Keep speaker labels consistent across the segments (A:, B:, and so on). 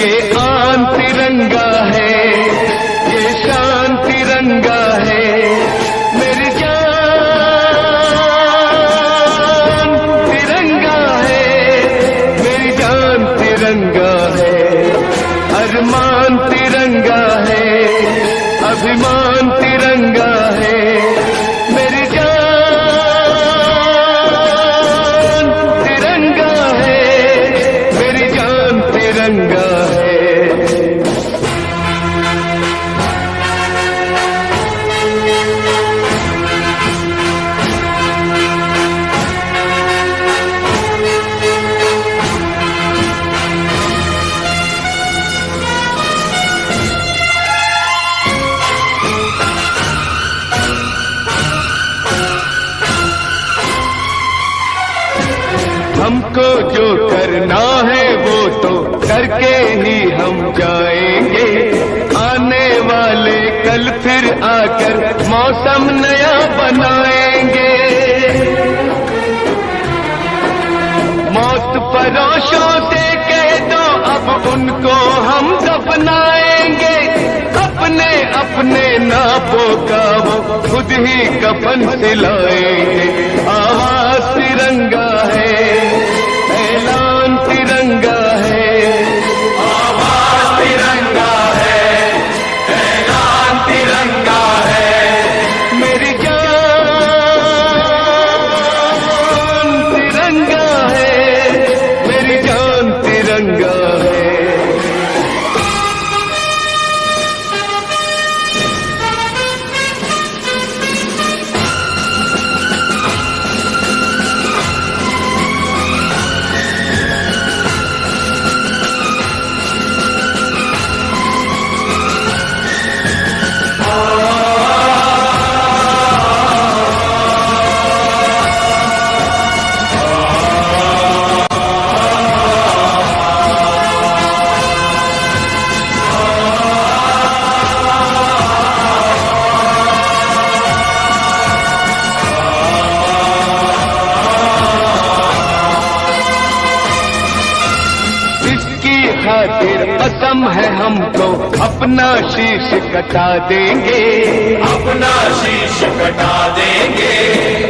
A: ये आन तिरंगा है, ये शान तिरंगा है, मेरी जान तिरंगा है, मेरी जान तिरंगा है, अरमान तिरंगा है, अभिमान तिरंगा है, मेरी जान तिरंगा है, मेरी जान तिरंगा है। हमको जो करना है वो तो करके ही हम जाएंगे, आने वाले कल फिर आकर मौसम नया बनाएंगे। मौत परोशों से कह दो अब उनको हम दफनाएंगे, अपने अपने नापों का वो खुद ही कफन सिलाएंगे। आवाज तिरंगा है, ऐलान तिरंगा है, आवाज तिरंगा है, ऐलान तिरंगा है, मेरी जान तिरंगा है, मेरी जान तिरंगा है। खातिर कसम है हमको अपना शीश कटा देंगे,
B: अपना शीश कटा देंगे,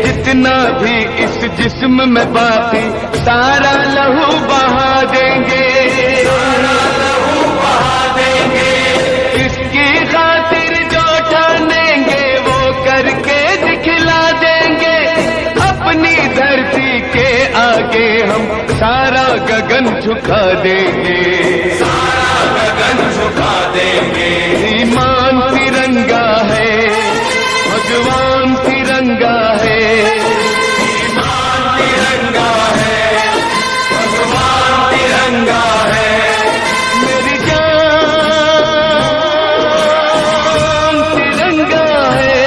A: जितना भी इस जिस्म में बाकी सारा लहू बहा देंगे,
B: सारा लहू बहा देंगे,
A: इसकी खातिर जो ठानेंगे वो करके दिखला देंगे। अपनी धरती के आगे हम सारा गगन झुका देंगे,
B: सारा गगन झुका देंगे।
A: ईमान तिरंगा है, भगवान तिरंगा है,
B: ईमान तिरंगा है, भगवान तिरंगा है,
A: मेरी जान तिरंगा है,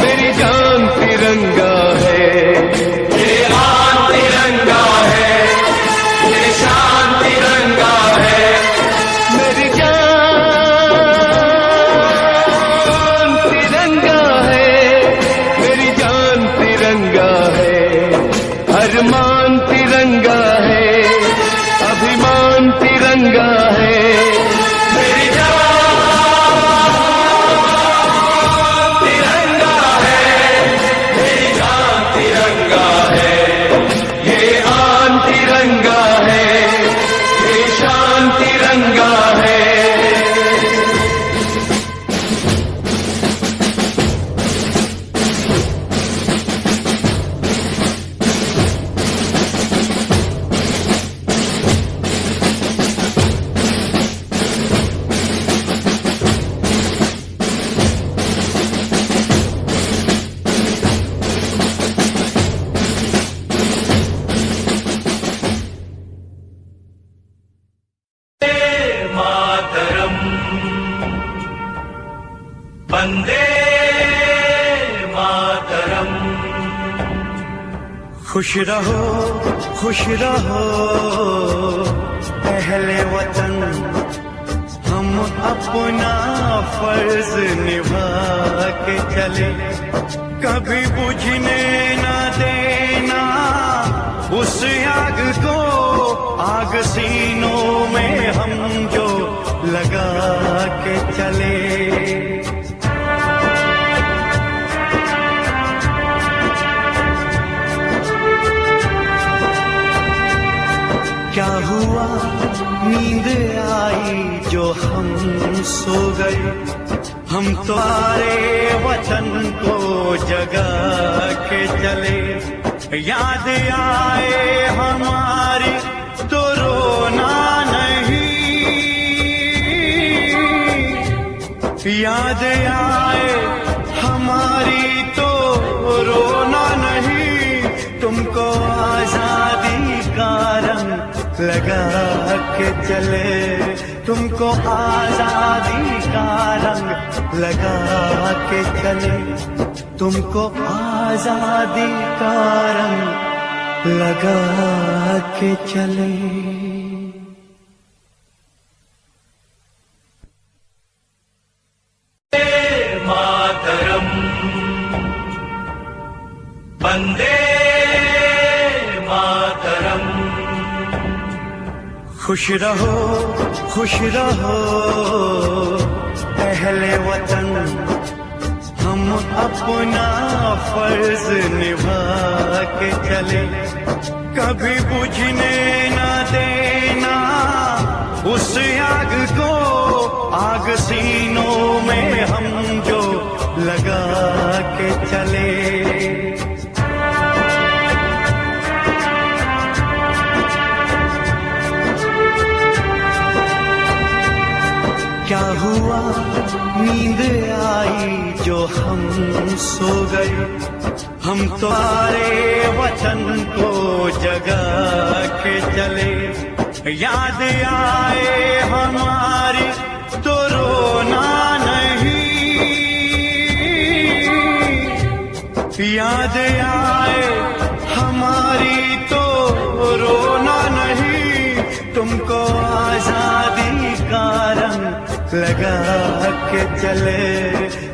A: मेरी जान तिरंगा है।
B: ये आन तिरंगा है, ये शान तिरंगा है,
A: मेरी जान तिरंगा है, मेरी जान तिरंगा है, अरमान तिरंगा है, अभिमान तिरंगा है,
B: मेरी जान तिरंगा है, मेरी जान तिरंगा है,
A: ये आन तिरंगा है, ये शान तिरंगा है।
B: मातरम, वंदे मातरम।
C: खुश रहो अहले वतन, हम अपना फर्ज निभा के चले, कभी बुझने न देना उस आग को, आग आग सीनों में हम जो लगा के चले, क्या हुआ नींद आई जो हम सो गए, हम तुम्हारे वचन को जगा के चले। याद आए हमारी तो रोना नहीं, याद आए हमारी तो रोना नहीं, तुमको आजादी का रंग लगा के चले, तुमको आजादी का रंग लगा के चले, तुमको आजादी का रंग लगा के चले।
B: मातरम, वंदे मातरम।
C: खुश रहो अहले वतन, हम अपना फर्ज निभा के चले, कभी बुझने न देना उस आग को, आग सीनों में हम जो लगा के चले। क्या हुआ नींद आई जो हम सो गए, हम तुम्हारे वचन को जगा के चले। याद आए हमारी तो रोना नहीं, याद आए हमारी तो रोना नहीं, तुमको आजादी का रंग लगा के चले,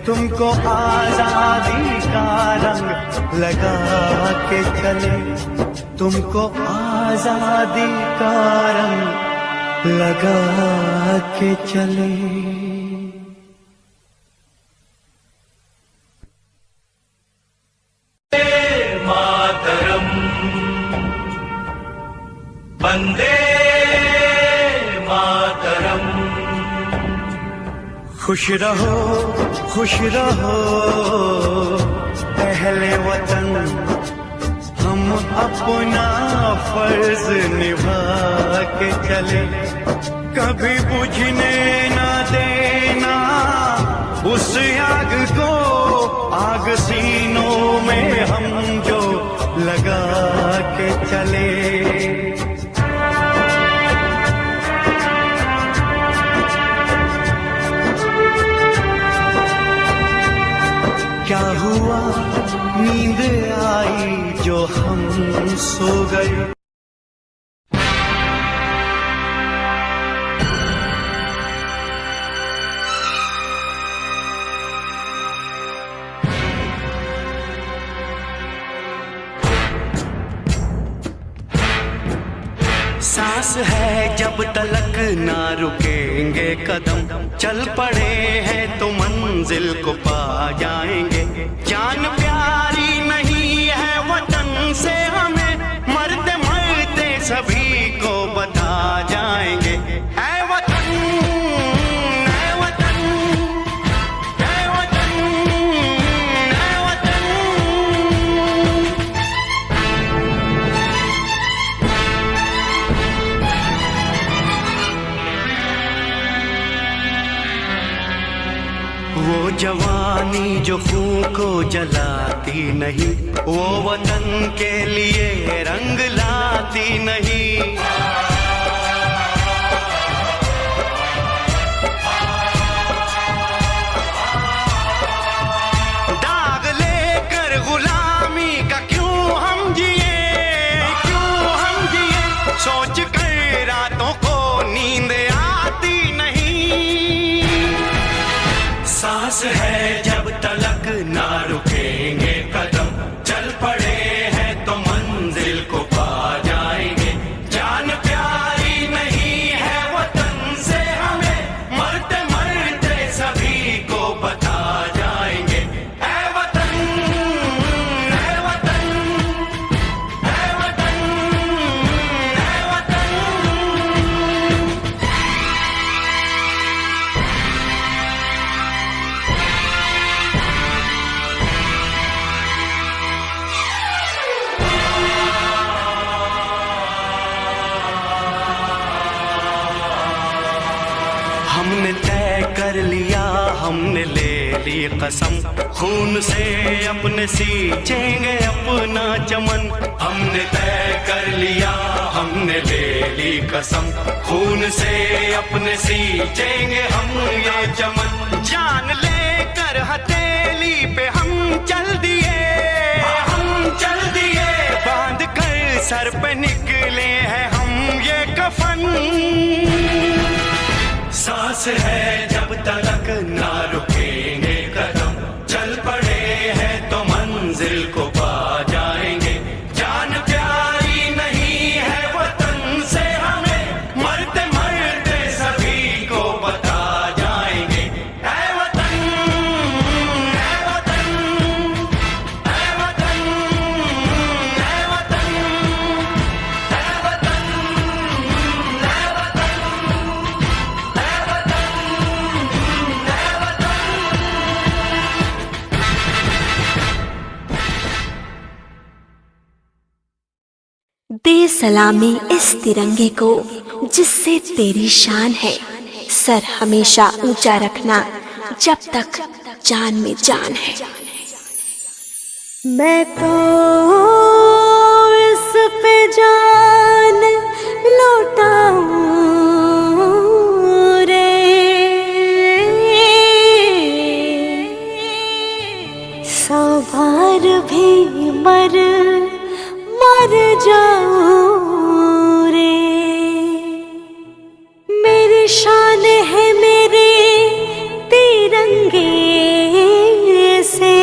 C: तुमको आजादी का रंग लगा के चले, तुमको आजादी का रंग लगा के चले।
B: मातरम, वंदे मातरम।
C: खुश रहो अहले वतन, हम अपना फर्ज निभा के चले, कभी बुझने न देना उस आग को, आग सीनों में हम जो लगा के चले। क्या हुआ नींद आई जो हम सो गए। सांस है जब तलक ना रुकेंगे कदम, चल पड़े हैं तो मंजिल को पा जाएंगे। जान प्यारी नहीं है वतन से हमें, मरते मरते सभी को बता जाएंगे। ऐ वतन, ऐ वतन, ऐ वतन, ऐ वतन। वो जवानी जो खून को जलाती नहीं, वो वतन के लिए रंग लाती नहीं। दाग लेकर गुलामी का क्यों हम जिए, क्यों हम जिए, सोच कर रातों को नींद आती नहीं। सांस है जब तलक ना रुकेंगे कदम, चल पड़े हैं तो मंजिल को पा जाएंगे। जान प्यार हमने ले ली कसम, खून से अपने सींचेंगे अपना चमन। हमने तय कर लिया, हमने ले ली कसम, खून से अपने सींचेंगे हम ये चमन। जान लेकर हथेली पे हम चल दिए, बांध कर सर पे निकले हैं हम ये कफन। सांस है जब तक ना रुकेंगे कदम, चल पड़े हैं तो मंजिल को पा जाएंगे। जान प्यारी नहीं है वतन से हमें, मरते मरते सभी को बता जाएंगे। ऐ वतन, ऐ वतन, ऐ वतन, ऐ वतन, ऐ वतन, ऐ वतन,
D: दे सलामी इस तिरंगे को जिससे तेरी शान है। सर हमेशा ऊंचा रखना जब तक जान में जान है। मैं तो इस पे जान लौटाऊं रे, सौ बार भी मर जाऊं रे। मेरी शान है मेरे तिरंगे से,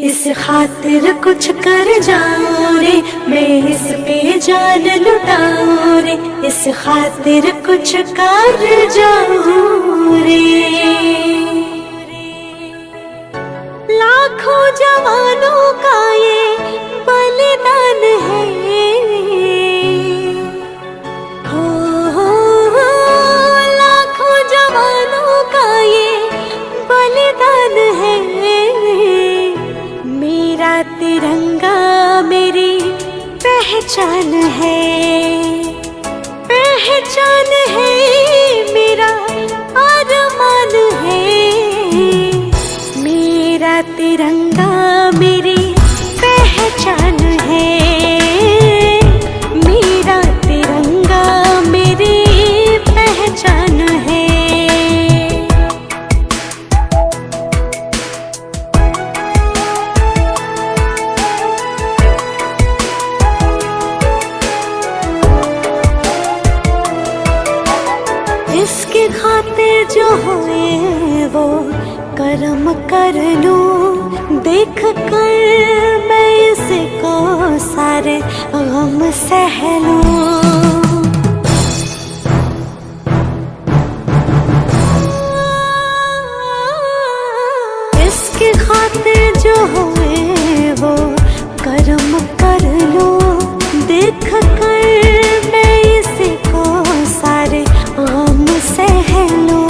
D: इस खातिर कुछ कर जाऊं रे, मैं इस पे जान लुटाऊं रे, इस खातिर कुछ कर जाऊं रे। लाखों जवानों का ये बलिदान है, हो लाखों जवानों का ये बलिदान है। मेरा तिरंगा मेरी पहचान है, पहचान है, मेरा अरमान है। मेरा तिरंगा मेरी पहचान है, मेरा तिरंगा मेरी पहचान है। इसके खातिर जो हुए वो कर्म कर लूं, देख कर मैं इसको सारे गम सह लूं। इसके खातिर जो हुए वो कर्म कर लूं, देख कर मैं इसको सारे गम सह लूं।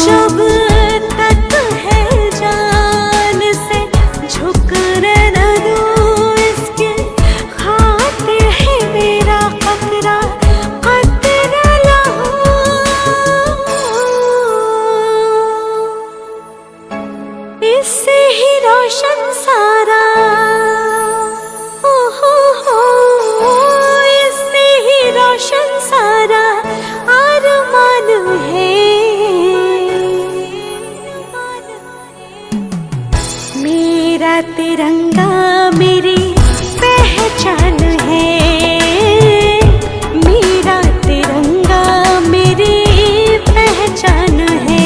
D: जब तक है जान से झुक न दूं, इसके खातिर है मेरा खतरा खतरा लहूं। इससे ही रोशन सारा हो, इससे ही रोशन सारा अरमान है। मेरा तिरंगा मेरी पहचान है, मेरा तिरंगा मेरी पहचान है।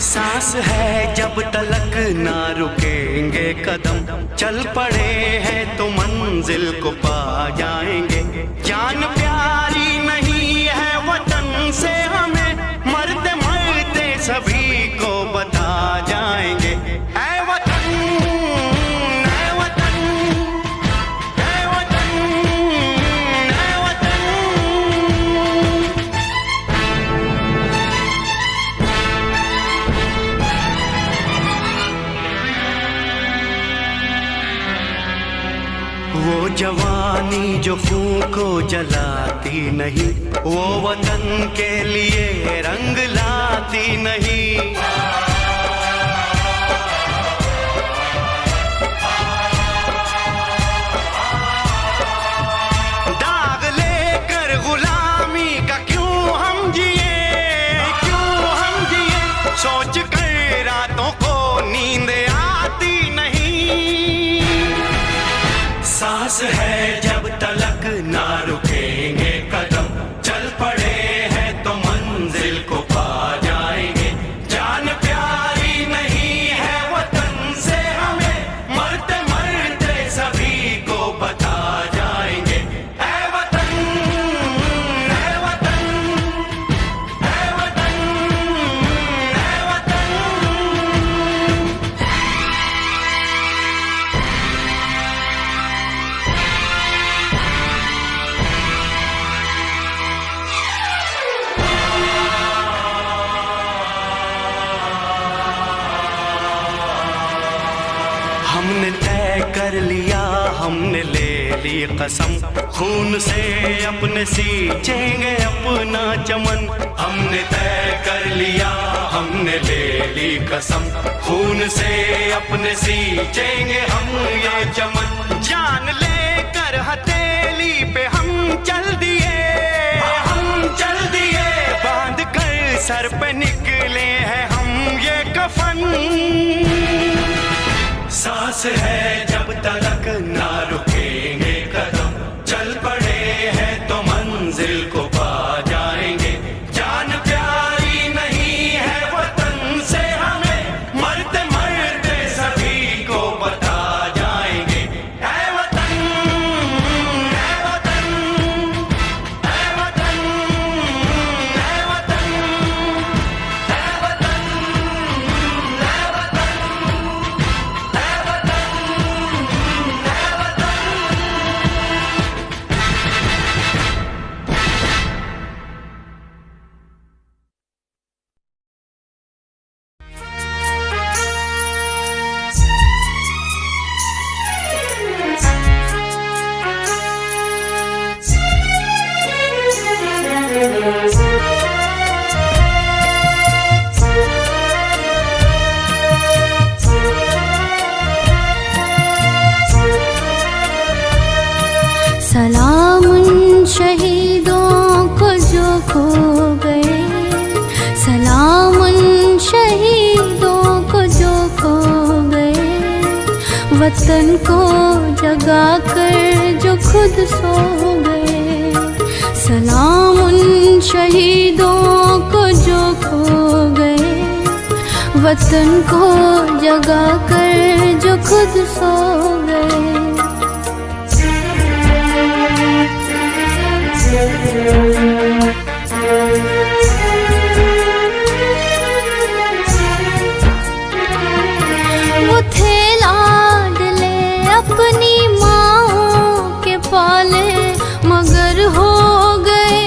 C: सांस है जब तलक ना रुकेंगे कदम, चल पड़े हैं तो मंजिल को पा जाएंगे। जान प्यारी नहीं है वतन से हमें, मरते मरते सभी को बता जाएंगे। ऐ वतन, ऐ वतन, ऐ वतन, कुर्बानी जो खून को जलाती नहीं, वो वतन के लिए रंग लाती नहीं। दाग लेकर गुलामी का क्यों हम जिए, क्यों हम जिए, सोच कर रातों को नींद आती नहीं। सांस है जब तलक ना रुकेंगे कदम, चल पड़े हैं तो मंजिल को पा जाएंगे। जान प्यारी नहीं है वतन से हमें, मरते मरते सभी को बता जाएंगे। ऐ वतन, ऐ वतन, ऐ वतन, ऐ वतन। हमने तय कर लिया, हमने ले ली कसम, खून से अपने सींचेंगे अपना चमन। हमने तय कर लिया, हमने ले ली कसम, खून से अपने सींचेंगे हम ये चमन। जान लेकर हथेली पे हम चल दिए, हम चल दिए, बांध कर सर पे निकले हैं हम ये कफन। सांस है जब तलक ना रुकेंगे कदम, चल पड़े हैं तो मंजिल को पा जाएंगे। जान प्यारी नहीं है वतन से हमें, मरते मरते सभी को बता जाएंगे। ऐ वतन, ऐ वतन, ऐ वतन, ऐ वतन, ऐ वतन, ऐ वतन।
D: सलाम उन शहीदों को जो खो गए, सलाम उन शहीदों को जो खो गए, वतन को जगा कर जो खुद सो गए। सलाम उन शहीदों को जो खो गए, वतन को जगा कर जो खुद सो गए। वो थे लाडले अपनी माँ के पाले, मगर हो गए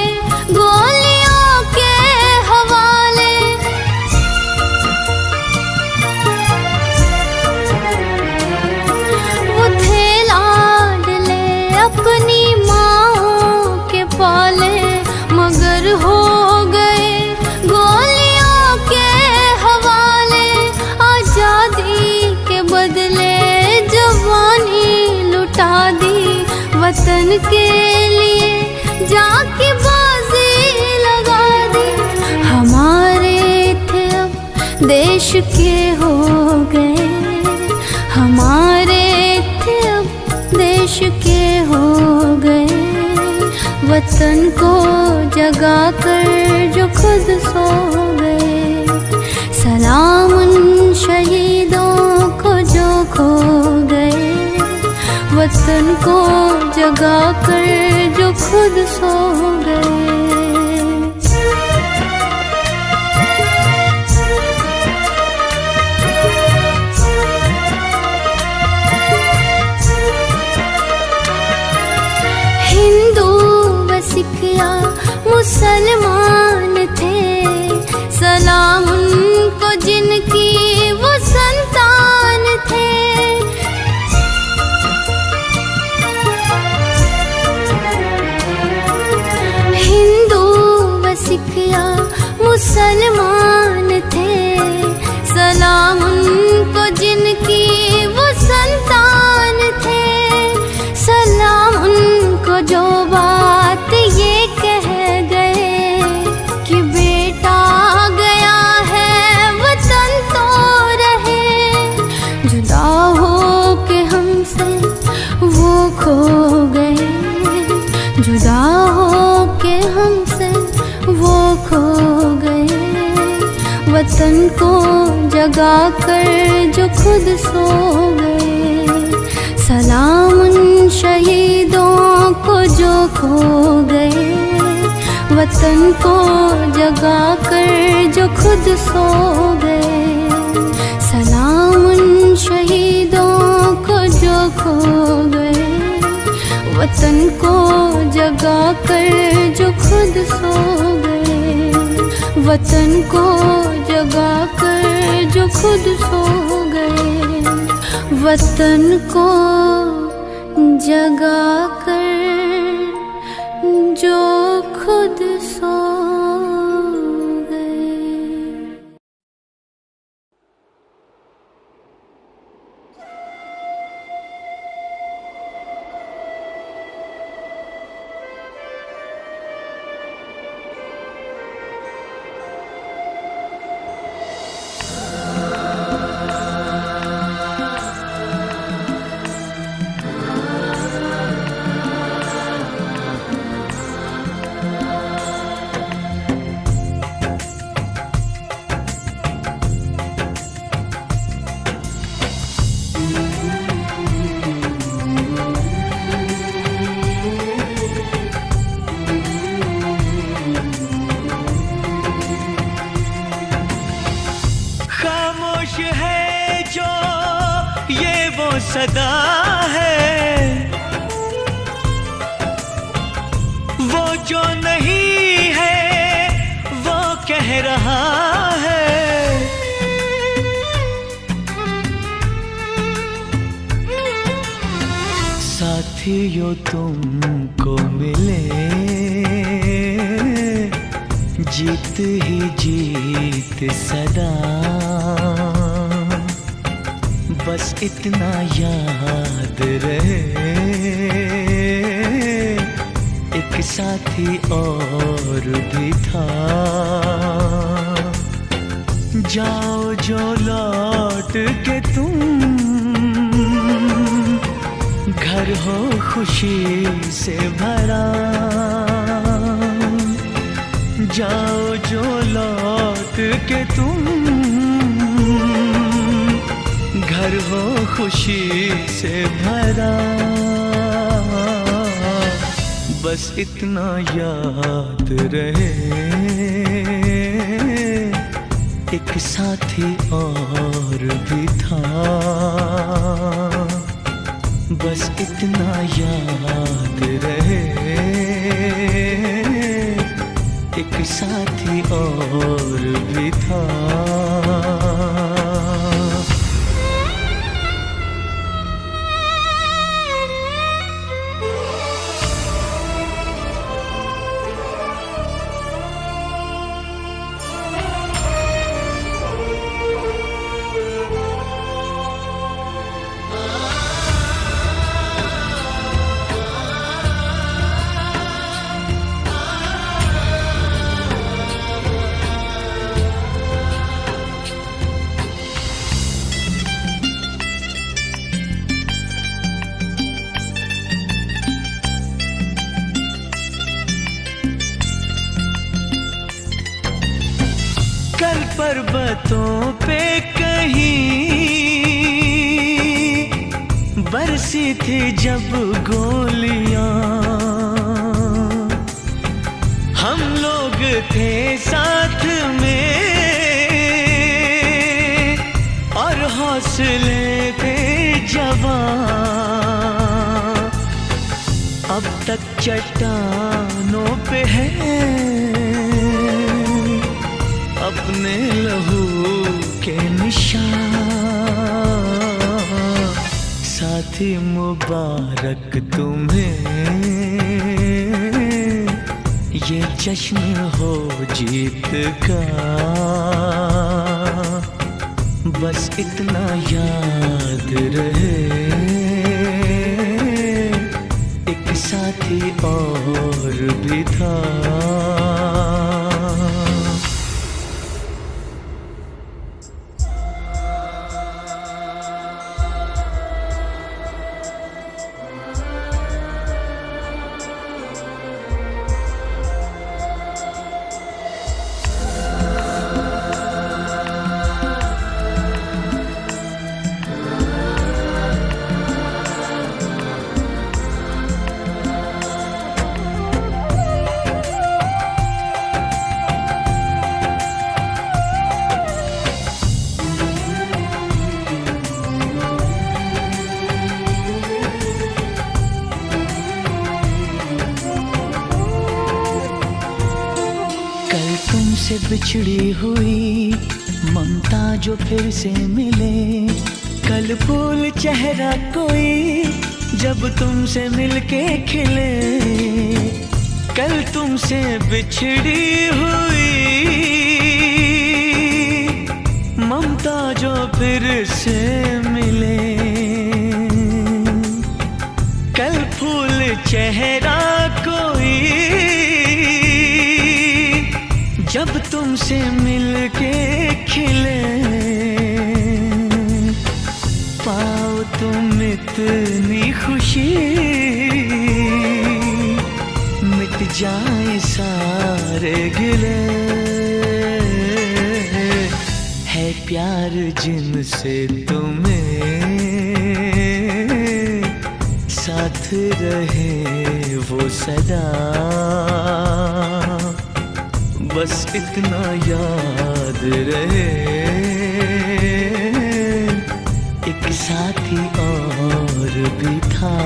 D: गोलियों के हवाले। वो थे लाडले अपनी माँ के पाले, मगर हो गए गोलियों के हवाले। आजादी के बदले जवानी लुटा दी, वतन के लिए जाके बाजी लगा दी। हमारे थे अब देश के हो गए, हमारे थे अब देश के हो गए, वतन को जगा कर जो खुद सो गए। सलाम उन शहीदों को जो खो गए, वतन को जगा कर जो खुद सो गए। हिंदू व सिख या मुसलमान थे, सलाम उनको जिनकी वो संतान थे। सिख या मुसलमान थे, सलाम उनको जिनकी वो संतान थे। सलाम उनको जो बात ये कह गए कि बेटा गया है वतन तो रहे। जुदा हो के हमसे वो खो गए, जुदा हो के हमसे वो खो गए। वतन को जगा कर जो खुद सो गए, सलाम उन शहीदों को जो खो गए। वतन को जगा कर जो खुद सो गए, सलाम उन शहीदों को जो खो गए। वतन को जगा कर जो खुद सो गए, वतन को जगा कर जो खुद सो गए। वतन को जगा कर जो खुद सो गए।
C: सदा है वो जो नहीं है वो कह रहा है। साथियों तुमको मिले जीत ही जीत सदा, बस इतना याद रहे एक साथी और भी था। जाओ जो लौट के तुम घर हो खुशी से भरा। जाओ जो लौट के तुम घर हो खुशी से भरा, बस इतना याद रहे एक साथी और भी था। बस इतना याद रहे एक साथी और भी था। कल पर्वतों पे कहीं बरसी थी जब गोलियां, हम लोग थे साथ में और हौसले थे जवां। अब तक चट्टानों पे है अपने लहू के निशान। साथी मुबारक तुम्हें ये जश्न हो जीत का, बस इतना याद रहे, एक साथी और भी था। तुमसे बिछड़ी हुई ममता जो फिर से मिले, कल फूल चेहरा कोई जब तुमसे मिलके खिले। कल तुमसे बिछड़ी हुई ममता जो फिर से मिले, कल फूल चेहरा कोई जब तुमसे मिलके खिले। पाओ तुम इतनी खुशी, मिट जाए सारे गिले। है प्यार जिनसे तुम्हें, साथ रहे वो सदा, बस इतना याद रहे, एक साथी और भी था।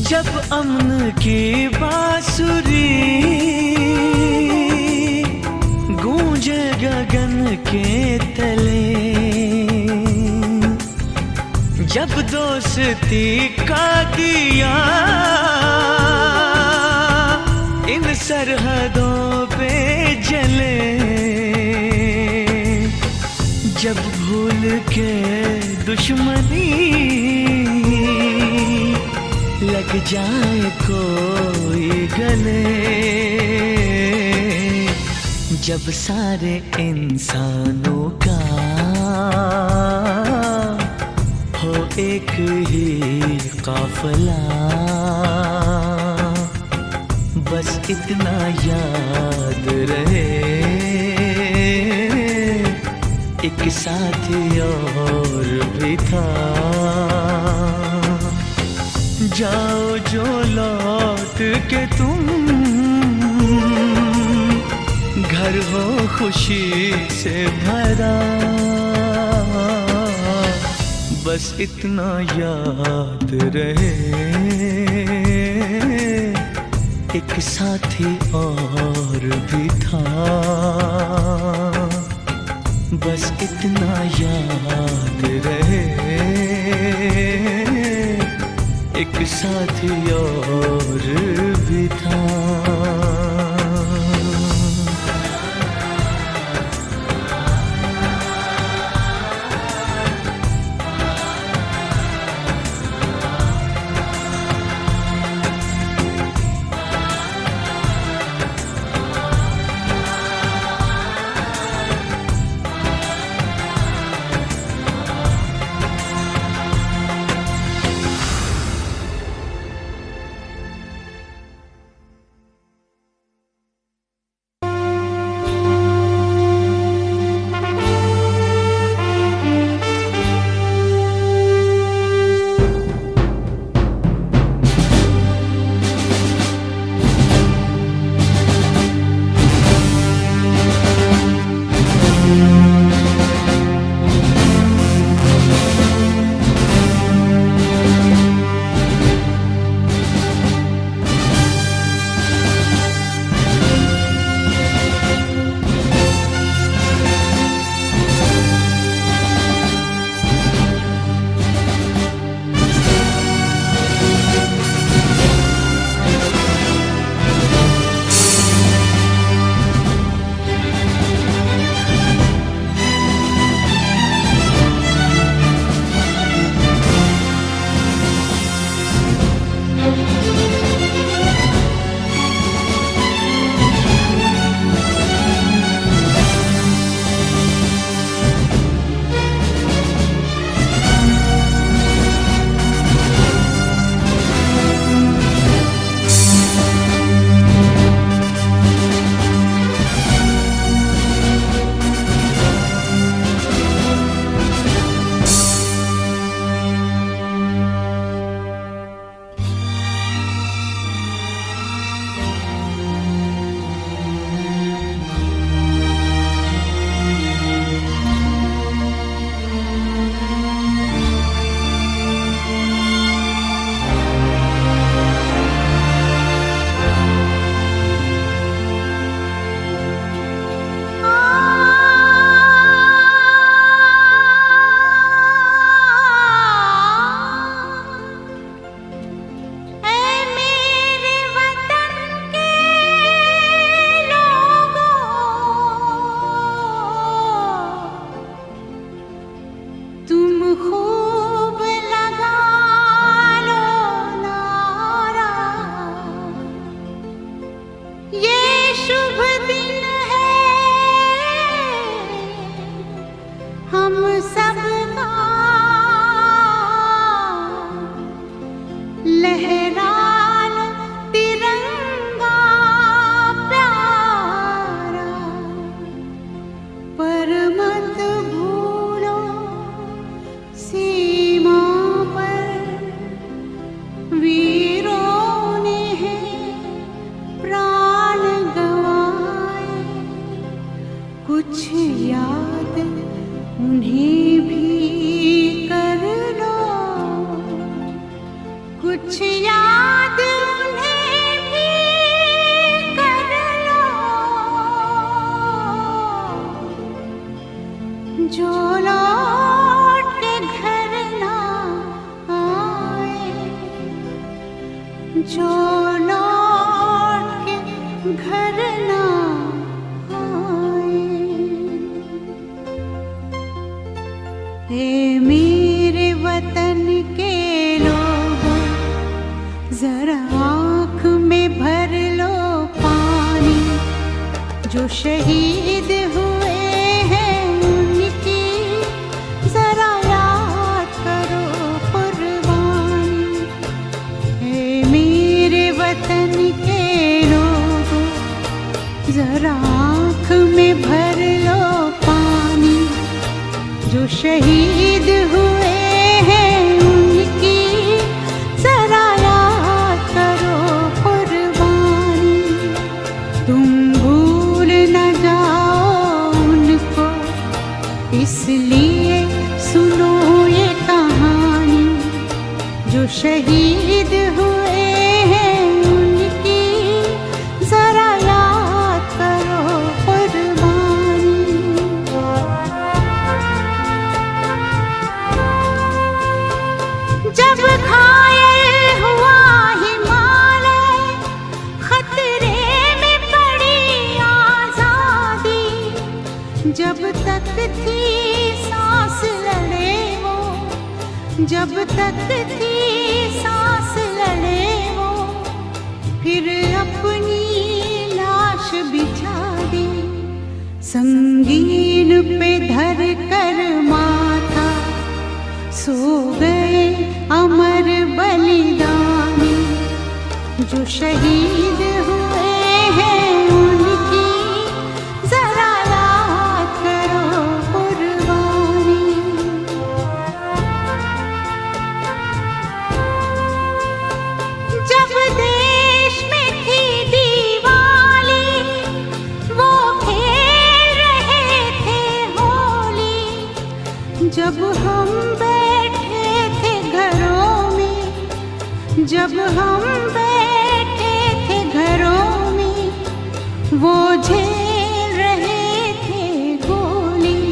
C: जब अमन की बांसुरी गूंजे गगन के तले, जब दोस्ती का दिया इन सरहदों पे जले, जब भूल के दुश्मनी लग जाए कोई गले, जब सारे इंसानों का हो एक ही काफिला, बस इतना याद रहे, एक साथी और भी था। जाओ जो लौट के तुम, घर हो खुशी से भरा, बस इतना याद रहे, एक साथी और भी था, बस इतना याद रहे, एक साथी और भी था।
E: ये शुभ दिन है हम सबका, लहरा लो तिरंगा प्यारा, पर मत भूलो सीमा पर वीरों ने है प्राण गंवाए, कुछ याद उन्हें भी कर लो, कुछ याद उन्हें भी कर लो, जो लौट के घर ना आए, जो लौट के घर ना आए। ए मेरे वतन के लोगों, जरा आँख में भर लो पानी, जो शहीद हुए हैं उनकी जरा याद करो कुर्बानी। ए मेरे वतन के लोगों, जरा आँख में भर लो पानी, जो शहीद हुए हैं उनकी जरा याद करो कुर्बानी। तुम भूल न जाओ उनको, इसलिए सुनो ये कहानी, जो शहीद हुए हैं उनकी जरा याद करो कुर्बानी। जब घायल हुआ हिमालय, खतरे में पड़ी आजादी, जब तक थी सांस लड़े वो, जब तक थी सांस लड़े वो, फिर अपनी लाश बिछा दी, संगीन पे धर कर माथा, सो गए अमर बलिदानी, जो शहीद हुए हैं उनकी जरा याद करो कुर्बानी। जब देश में थी दिवाली, वो खेल रहे थे होली, जब हम बैठे थे घरों में, जब हम बैठे थे घरों में, वो झेल रहे थे गोली,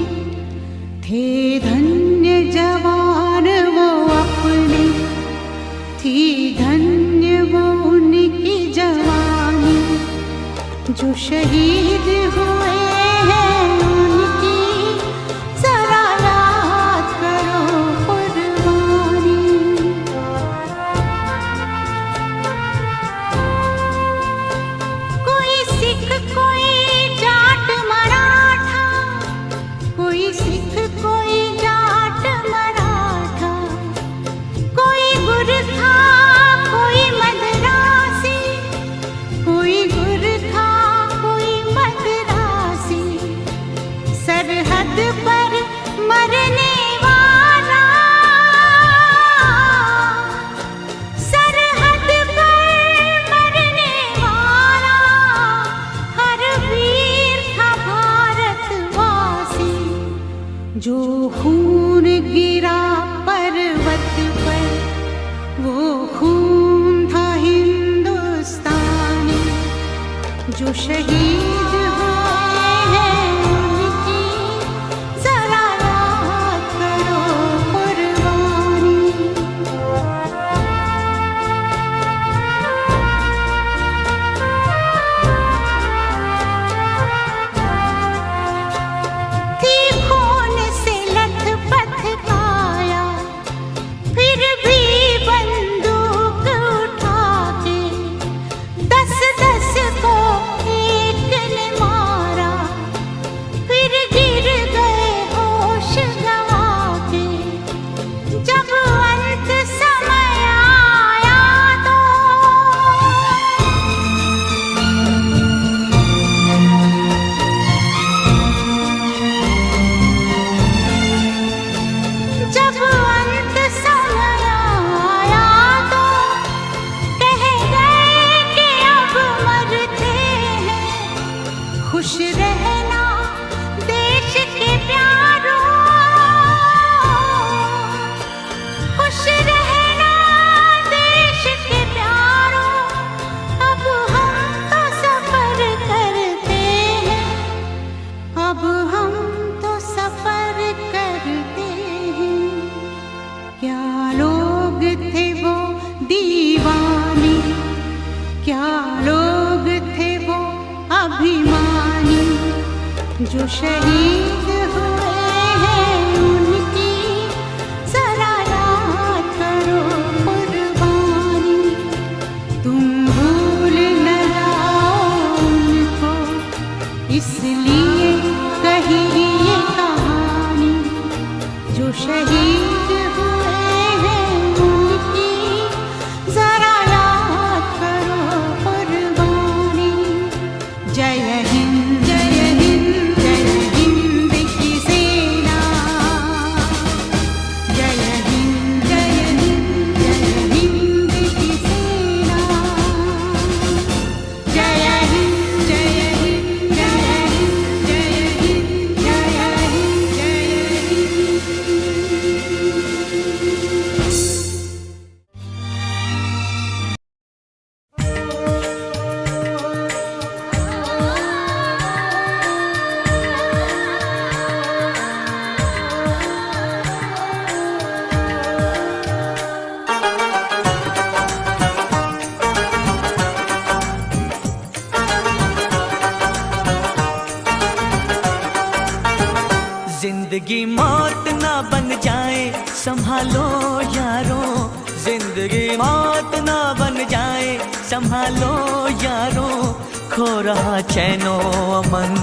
E: थे धन्य जवान वो अपने, थी धन्य वो उनकी जवानी, जो शहीद हुए हैं उनकी जरा याद करो कुर्बानी। कोई सिख कोई जाट मराठा, कोई सिख कोई जाट मराठा, कोई गुरखा कोई मद्रासी, कोई गुरखा कोई मद्रासी, सरहद पर मरने वाला, सरहद पर मरने वाला, हर वीर था भारतवासी, जो खून गिरा पर्वत पर, वो खून था हिंदुस्तानी, जो शहीद हुए हैं उनकी जरा याद करो कुर्बानी। थी खून से लथपथ काया, फिर भी बंदूक उठा के 10-10 को जो शहीद हुए हैं उनकी जरा याद करो कुर्बानी। तुम भूल न जाओ उनको, इसलिए कही ये कहानी। जो शहीद हुए हैं उनकी जरा याद करो कुर्बानी। जय हिंद जय हिंद जय हिंद की सेना। जय हिंद जय हिंद जय हिंद की सेना। जय हिंद जय हिंद जय हिंद जय हिंद जय हिंद जय हिंद।
F: जिंदगी मौत ना बन जाए संभालो यारों। जिंदगी मौत ना बन जाए संभालो यारों। खो रहा चैनो अमन,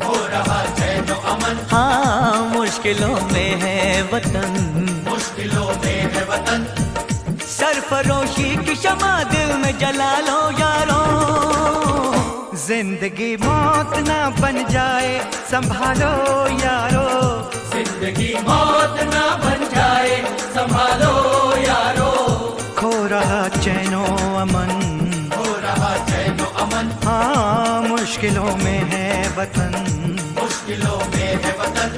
B: हो रहा चैनो अमन,
F: हाँ मुश्किलों में है वतन।
B: मुश्किलों में है वतन।
F: सरफरोशी की शमा दिल में जला लो यारों। जिंदगी मौत ना बन जाए संभालो यारो।
B: जिंदगी मौत ना बन जाए संभालो यारो।
F: खो रहा चैनो अमन,
B: हो रहा चैनो अमन,
F: हाँ मुश्किलों में है वतन।
B: मुश्किलों में है वतन।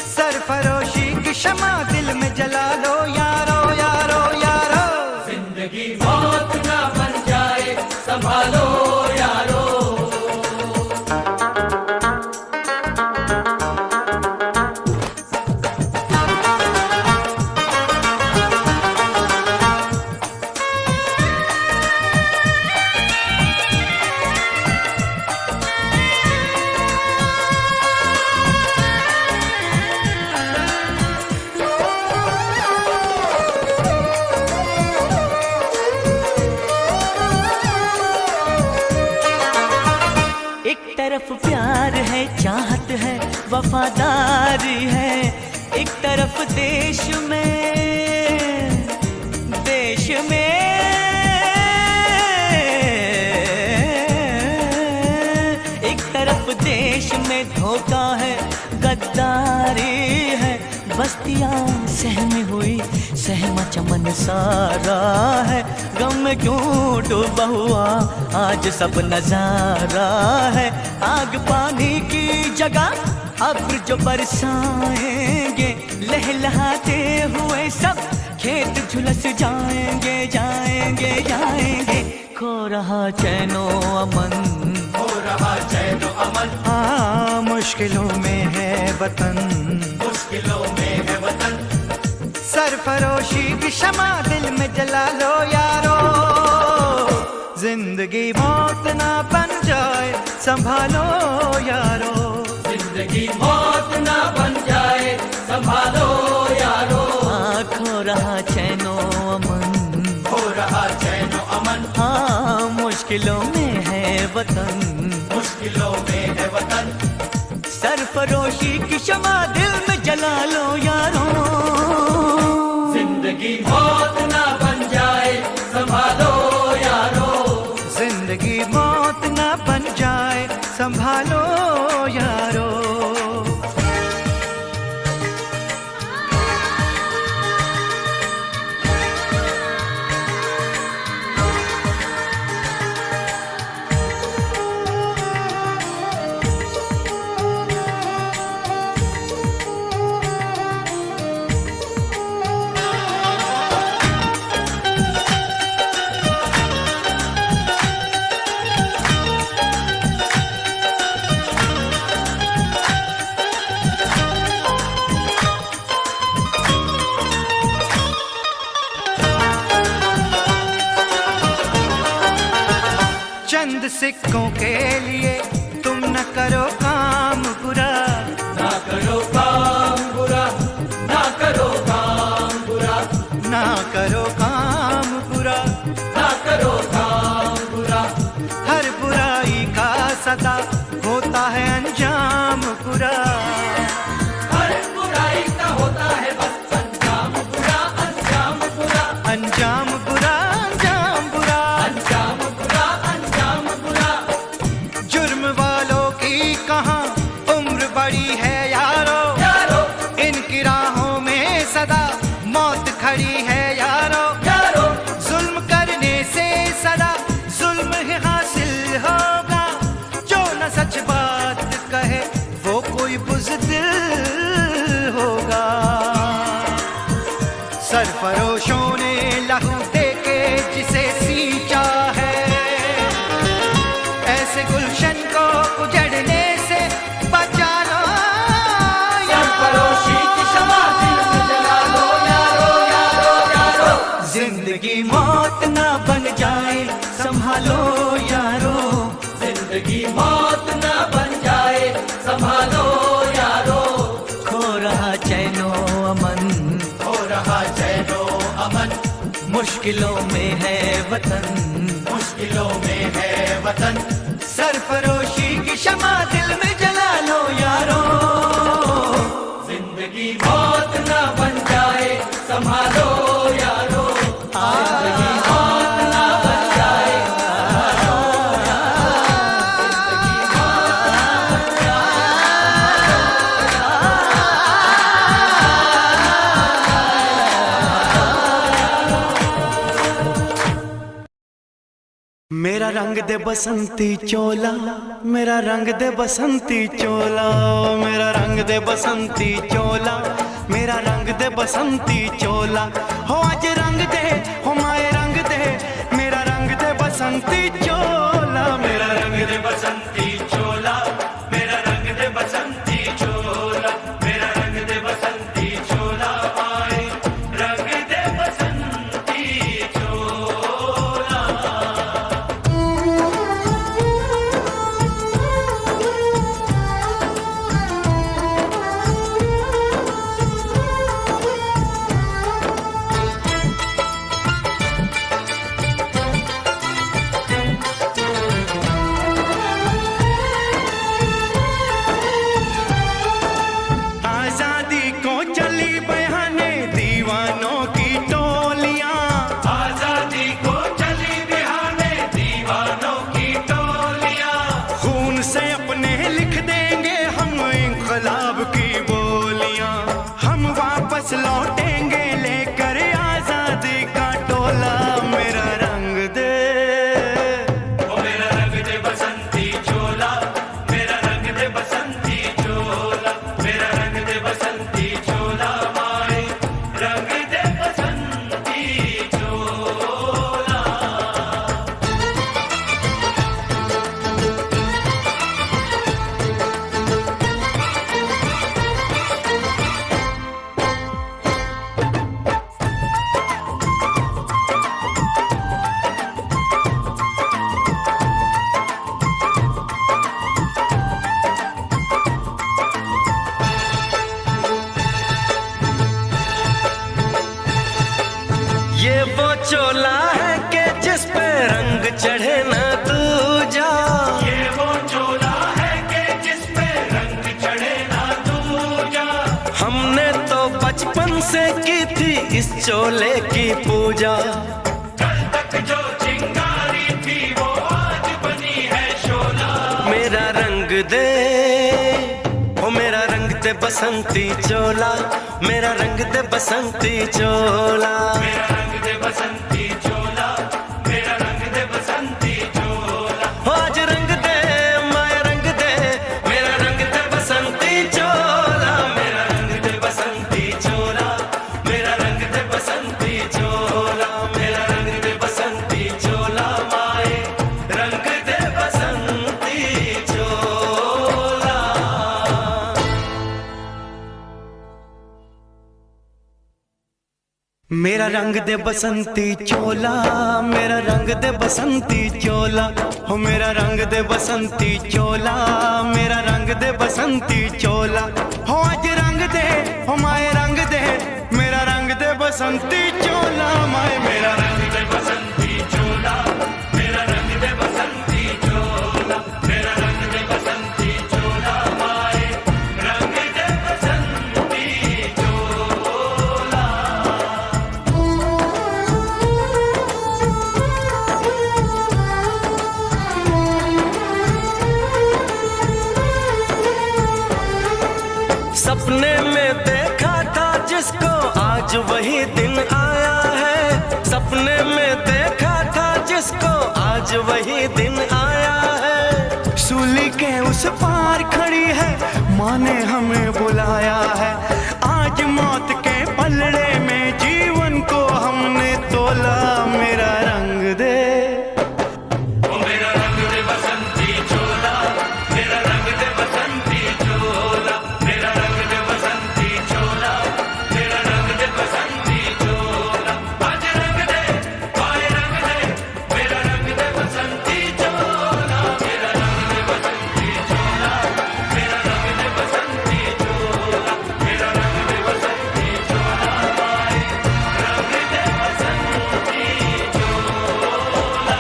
F: सरफरोशी की शमा दिल में जला लो यारो यारो यारो।
B: जिंदगी मौत ना बन जाए संभालो यारो।
F: एक तरफ प्यार है, चाहत है, वफादारी है। एक तरफ देश में एक तरफ देश में धोखा है, गद्दारी है। बस्तियां सहमी हुई, सहमा चमन सारा है। गम में क्यों डूबा हुआ आज सब नजारा है। आग पानी की जगह अब्र जो बरसाएंगे, लहलहाते हुए सब खेत झुलस जाएंगे जाएंगे जाएंगे। खो रहा चैनो अमन,
B: हो रहा चैनो अमन,
F: हाँ मुश्किलों में है वतन।
B: मुश्किलों में है वतन।
F: सरफरोशी की शमा दिल में जला लो यारो। जिंदगी मौत ना बन जाए संभालो यारो।
B: जिंदगी मौत ना बन जाए संभालो यारो।
F: खो रहा चैनो अमन,
B: हो रहा चैनो अमन,
F: हाँ मुश्किलों में है वतन।
B: मुश्किलों में है वतन।
F: सरफरोशी की शमा दिल में जला लो यारो।
B: जिंदगी मौत ना बन जाए संभालो यारो।
F: जिंदगी मौत ना बन जाए संभालो यारो। चंद सिक्कों के लिए तुम न करो काम बुरा। सदा होता है अंजाम बुरा।
B: हर बुराई का होता है बस अंजाम बुरा, अंजाम बुरा,
F: अंजाम बुरा, अंजाम बुरा,
B: अंजाम बुरा, अंजाम बुरा।
F: जुर्म वालों की कहाँ उम्र बड़ी है यारो,
B: यारो,
F: इनकी राहों में सदा मौत खड़ी है यारो।
B: यारो,
F: जुल्म करने से सदा जुल्म ही हासिल होगा, जो न सच बात कहे वो कोई बुज़दिल होगा। सरफरोशों ने लहू दे के जिसे सींचा है, ऐसे गुलशन को उजड़ने से बचा लो
B: सरफरोशी की शमा दिल में जला लो यारो, यारो, यारो।
F: जिंदगी मौत ना बन जाए संभालो यारो,
B: जिंदगी मौत न बन जाए संभालो यारो।
F: खो रहा चैनो अमन,
B: हो रहा चैनो अमन,
F: मुश्किलों में है वतन,
B: मुश्किलों में है वतन।
F: सरफरोशी की शमा दिल में जला लो यारो।
B: जिंदगी मौत न बन जाए संभालो यारो, जिंदगी मौत न बन जाए
C: मेरा रंग दे बसंती चोला, मेरा रंग दे बसंती चोला, मेरा रंग दे बसंती चोला, मेरा रंग दे बसंती चोला। हो आज रंग दे, हो माए रंग दे, मेरा रंग दे बसंती चोला, मेरा रंग दे बसंती चोला, मेरा रंग दे बसंती चोला, मेरा रंग दे बसंती चोला, माए रंग दे बसंती चोला। आजादी को चली बहाने दीवानों की टोलियां, आजादी को चली बहाने दीवानों की टोलियां। खून से अपने लिख देंगे हम इंकलाब की बोलियां, हम वापस लौटेंगे लेकर आजादी का टोला। मेरा रंग दे, ओ मेरा रंग दे बसंती चोला, मेरा रंग दे बसंती चोला, मेरा रंग दे बसंती चोला, माए रंग दे बसंती चोला। ये वो चोला है कि जिस पे रंग चढ़े ना दूजा, ये वो चोला है कि जिस पे रंग चढ़े ना दूजा। हमने तो बचपन से की थी इस चोले की पूजा, कल तक जो चिंगारी थी वो आज बनी है शोला। मेरा रंग दे, ओ मेरा रंग दे बसंती चोला, मेरा रंग दे बसंती चोला, मेरा रंग दे बसंती चोला, मेरा रंग दे बसंती चोला। हो आज रंग दे, माया रंग दे, मेरा रंग दे बसंती चोला, मेरा रंग दे बसंती चोला, मेरा रंग दे बसंती चोला, मेरा रंग दे बसंती चोला, माए रंग दे बसंती चोला। मेरा रंग दे बसंती चोला, मेरा रंग दे बसंती चोला, हो मेरा रंग दे बसंती चोला, मेरा रंग दे बसंती चोला। हो आज रंग दे, हो माए रंग दे, मेरा रंग दे बसंती चोला, माए मेरा रंग दे बसंती चोला, मेरा रंग दे बसंती चोला, मेरा रंग
F: सूली के उस पार खड़ी है, माँ ने हमें बुलाया है। आज मौत के पलड़े में जीवन को हमने तोला। मेरा रंग दे,
B: ओ मेरा रंग दे बसंती चोला, मेरा रंग दे बसंती चोला, मेरा रंग दे बसंती चोला, मेरा रंग दे बसंती चोला। आज रंग दे, आए रंग दे, मेरा रंग दे बसंती चोला, मेरा रंग दे बसंती चोला, मेरा रंग दे बसंती चोला, मेरा रंग दे बसंती चोला, आए रंग दे बसंती चोला।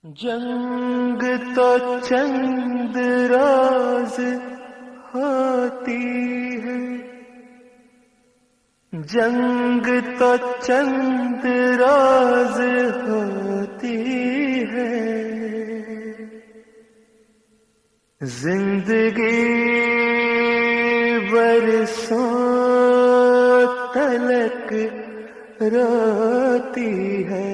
A: जंग तो चंद रोज होती है, जंग तो चंद रोज होती है। जिंदगी बरसों तलक रोती है।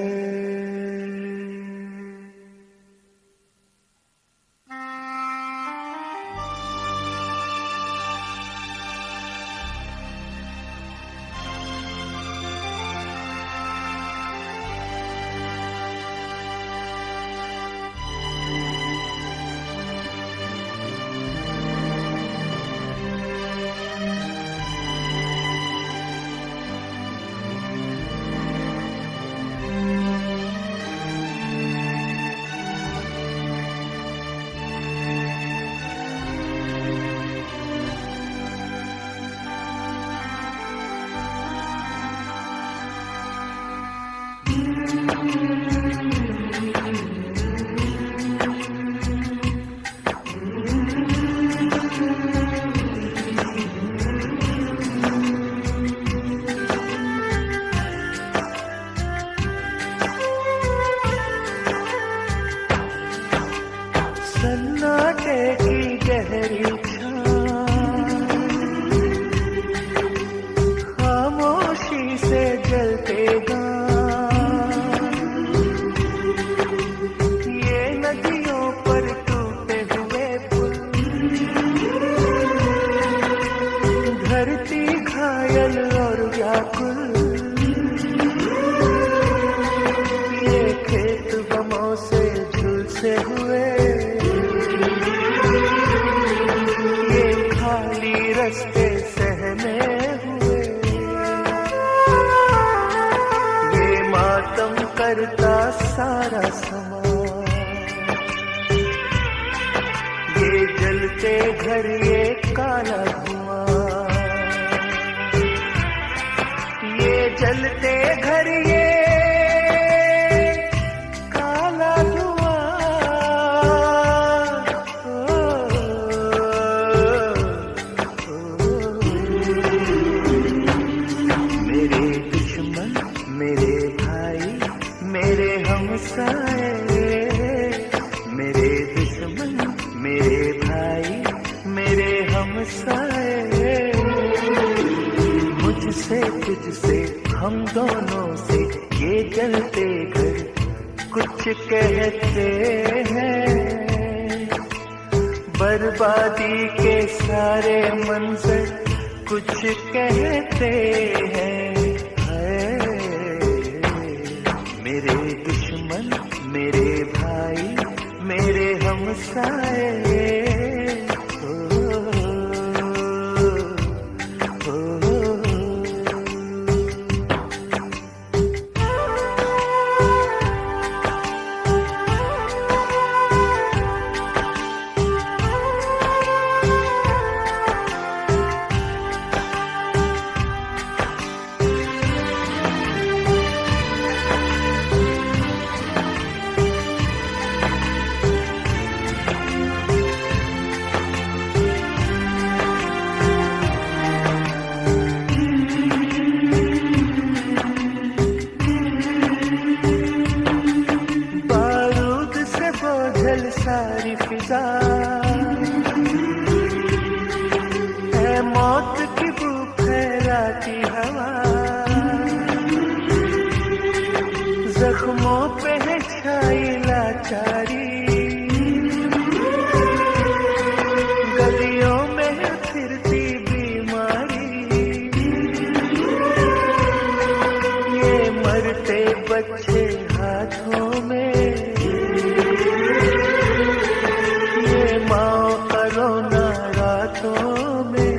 A: सन्नाटे की गहरी खामोशी से जलते ये नदियों पर टूटे हुए पुल, धरती घायल और व्याकुल। ये खेत बमों से झुलसे हुए, रस्ते सहने हुए। ये मातम करता सारा समाज, ये जलते घर ये काला धुआं, ये जलते घर ये काला धुआं। मेरे भाई मेरे हमसाए, मेरे दुश्मन मेरे भाई मेरे हमसाए। मुझसे तुझसे हम दोनों से ये जलते घर कुछ कहते हैं। बर्बादी के सारे मंजर कुछ कहते हैं। मेरे दुश्मन मेरे भाई मेरे हमसाए।
F: जख्मों पे है छाई लाचारी, गलियों में है फिरती बीमारी, ये मरते बच्चे हाथों में, ये माँ का रोना रातों में,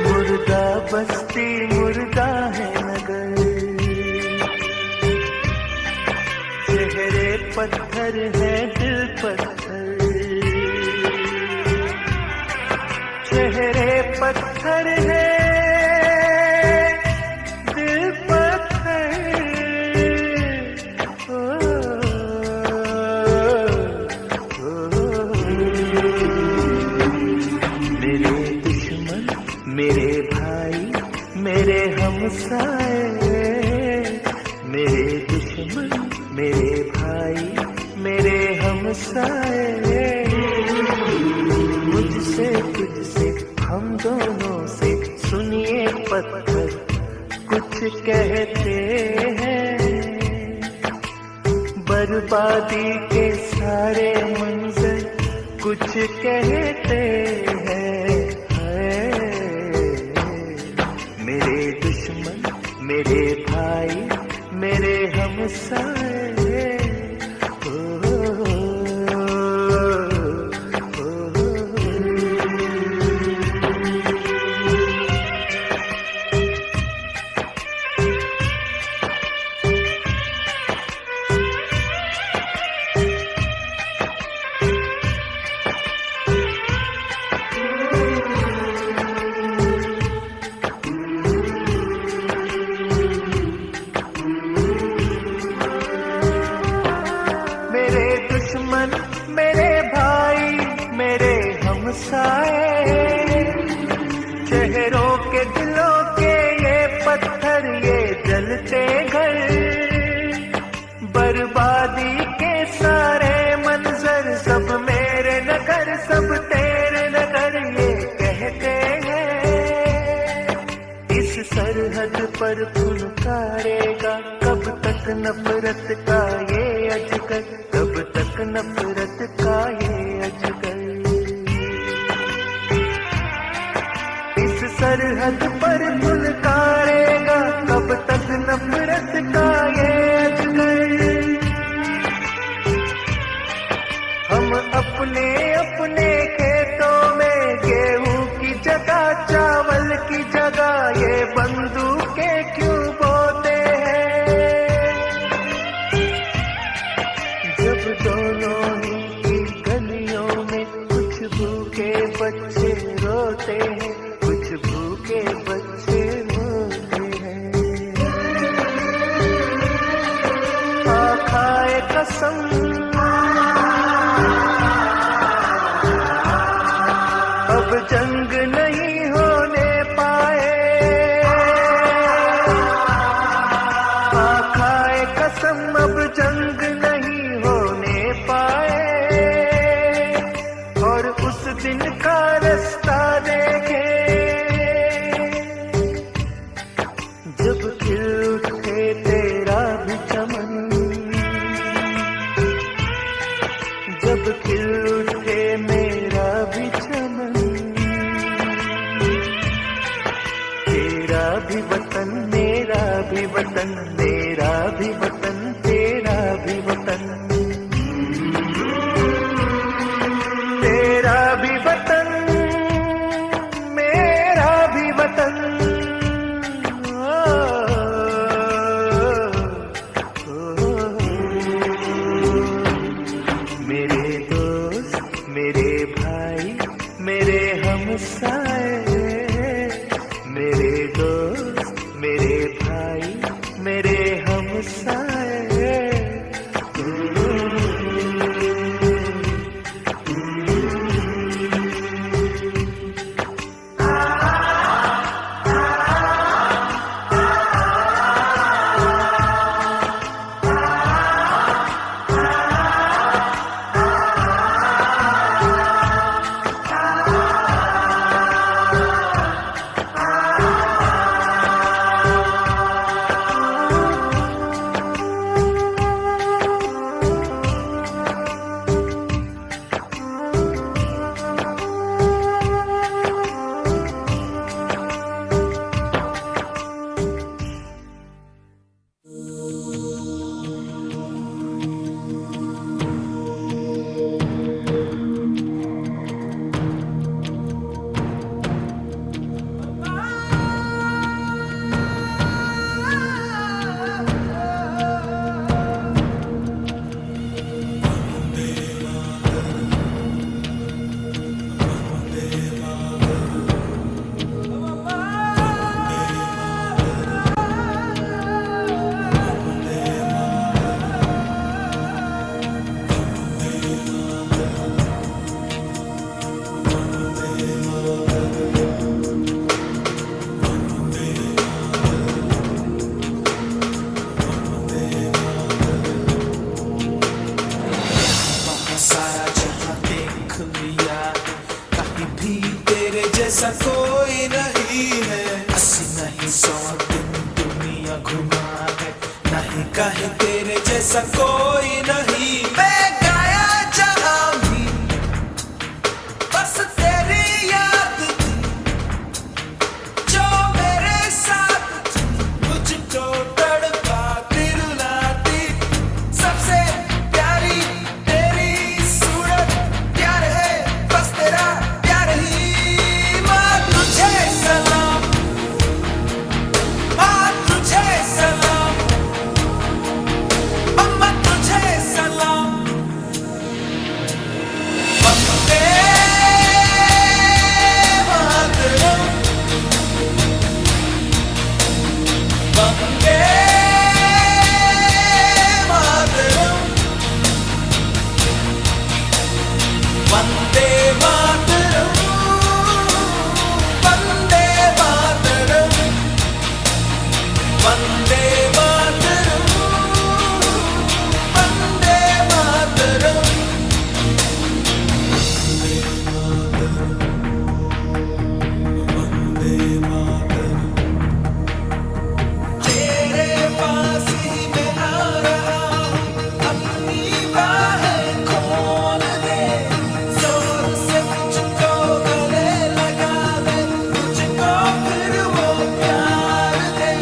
F: मुर्दा बस्ती मुर्दा है नगर, चेहरे पत्थर है दिल पत्थर, चेहरे पत्थर है दिल पत्थर। मेरे दुश्मन मेरे भाई मेरे हमसाए, मेरे दुश्मन मेरे भाई मेरे हमसाए, मुझसे तुझसे हम दोनों से सुनिए पत्थर कुछ कहते हैं, बर्बादी के सारे मंजर कुछ कहते हैं। मेरे दुश्मन मेरे भाई मेरे हमसाए, मेरे भाई मेरे हमसाए, चेहरों के दिलों के ये पत्थर ये जलते घर, बर्बादी के सारे मंजर सब मेरे नगर सब तेरे नगर ये कहते हैं। इस सरहद पर फुलकारेगा कब तक नफरत का ये अजगर, कब तक नफरत का ये अजगर। इस सरहद पर फुलकारेगा कब तक नफरत का ये अजगर। हम अपने अपने खेतों में गेहूं की जगह चावल की जगह ये बंदूकें क्यों बोते हैं, जब दोनों ही की गलियों में कुछ भूखे बच्चे रोते हैं, कुछ भूखे बच्चे रोते हैं। खाए कसम अब जंग नहीं होने पाए, खाए कसम अब जंग नहीं होने पाए, और उस दिन का रास्ता देखे जब खिल उठे तेरा भी चमन, जब खिल उठे मेरा भी चमन। तेरा भी वतन मेरा भी वतन, मेरा भी वतन तेरा भी वतन, तेरा भी वतन मेरा भी वतन। मेरे दोस्त मेरे भाई मेरे हमसाए, मेरे दोस्त मेरे भाई मेरे हमसाए।
G: 100 दिन दुनिया घुमा है, नहीं कहीं तेरे जैसा कोई नहीं। मैं गाया जहां भी बस तेरी याद थी, जो मेरे साथ थी, मुझको तड़पाती रुलाती। सबसे प्यारी तेरी सूरत, प्यार है बस तेरा प्यार ही। माँ तुझे सलाम, माँ तुझे सलाम, अम्मा तुझे सलाम। वंदे मातरम, वंदे मातरम, वंदे मातरम, वंदे मातरम, वंदे मातरम, वंदे मातरम। वंदे मातरम, तेरे पास ही मैं आ रहा हूँ, अपनी बाहें खोल दे, जोर से मुझको गले लगा दे, मुझको फिर वो प्यार दे।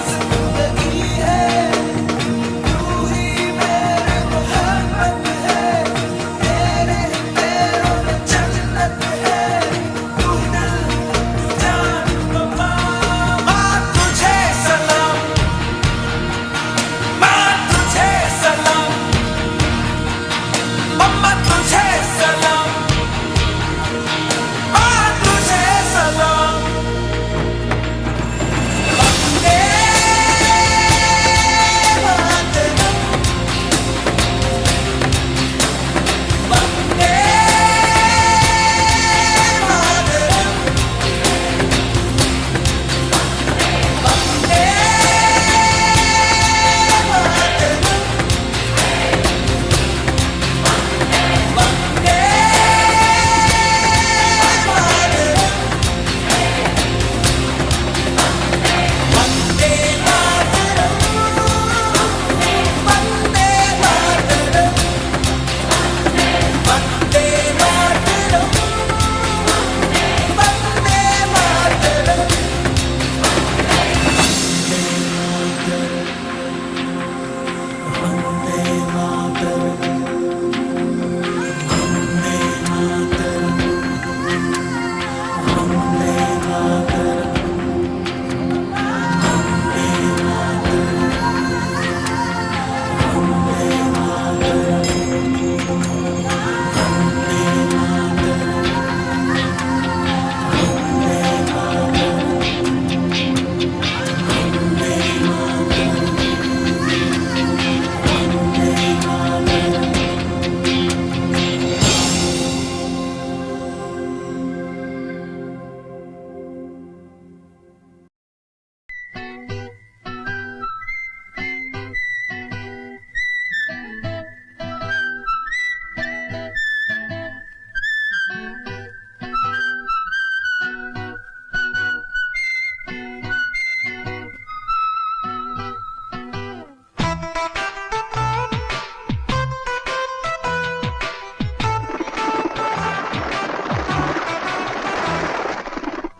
G: जिंदगी है तू ही मेरी मोहब्बत है, तेरे पैरों में जन्नत है, तू दिल तू जान मम्मा। माँ तुझे सलाम, माँ तुझे सलाम, मम्मा तुझे सलाम, माँ तुझे सलाम। वंदे मातरम, वंदे मातरम, वंदे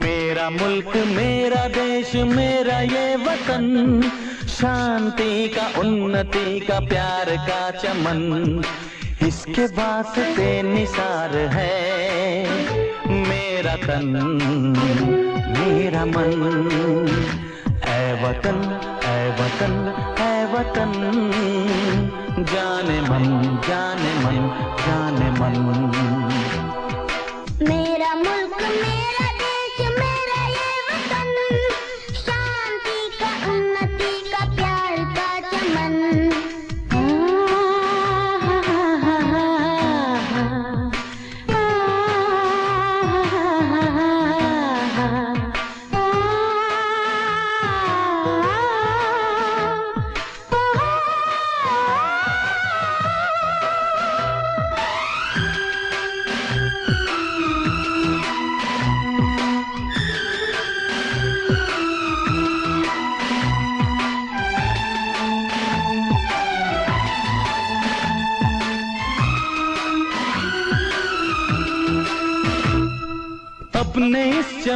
C: मेरा मुल्क मेरा देश मेरा ये वतन, शांति का उन्नति का प्यार का चमन, इसके वास्ते निसार है मेरा तन मेरा मन। ऐ वतन ऐ वतन ऐ वतन, जाने मन जाने मन जाने मन।
H: मेरा मुल्क मेरा देश मेरा ये वतन, शांति का उन्नति का प्यार का चमन।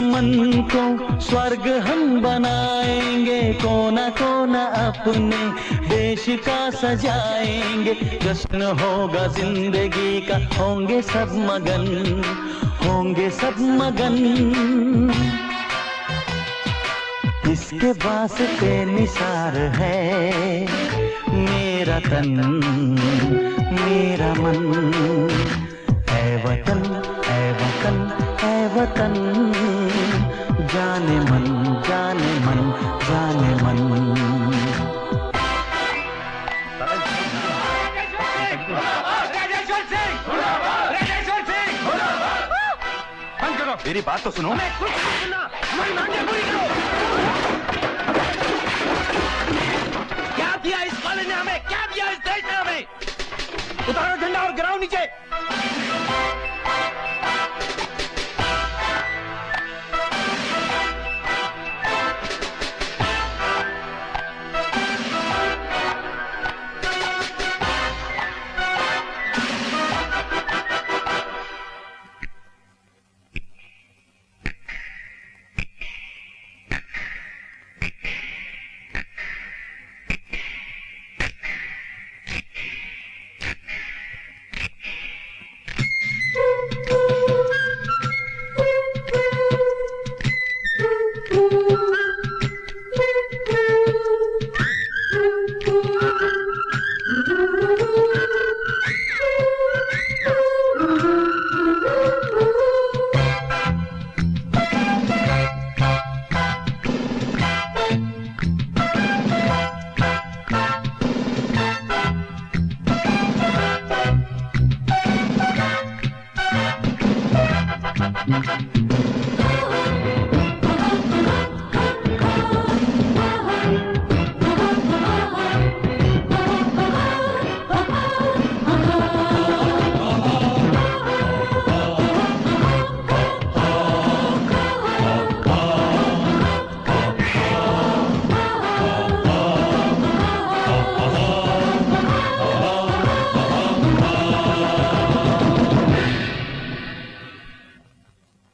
I: चमन को स्वर्ग हम बनाएंगे, कोना कोना अपने देश का सजाएंगे। जश्न होगा जिंदगी का, होंगे सब मगन, होंगे सब मगन। इसके वास्ते निसार है मेरा तन मेरा मन। ऐ वतन ऐ वतन ऐ वतन, जाने मन जाने मन जाने मन।
F: मेरी बात तो सुनो।
J: क्या दिया इस कॉलेज ने हमें, क्या दिया इस देश ने हमें? उतारो झंडा और गिराओ नीचे।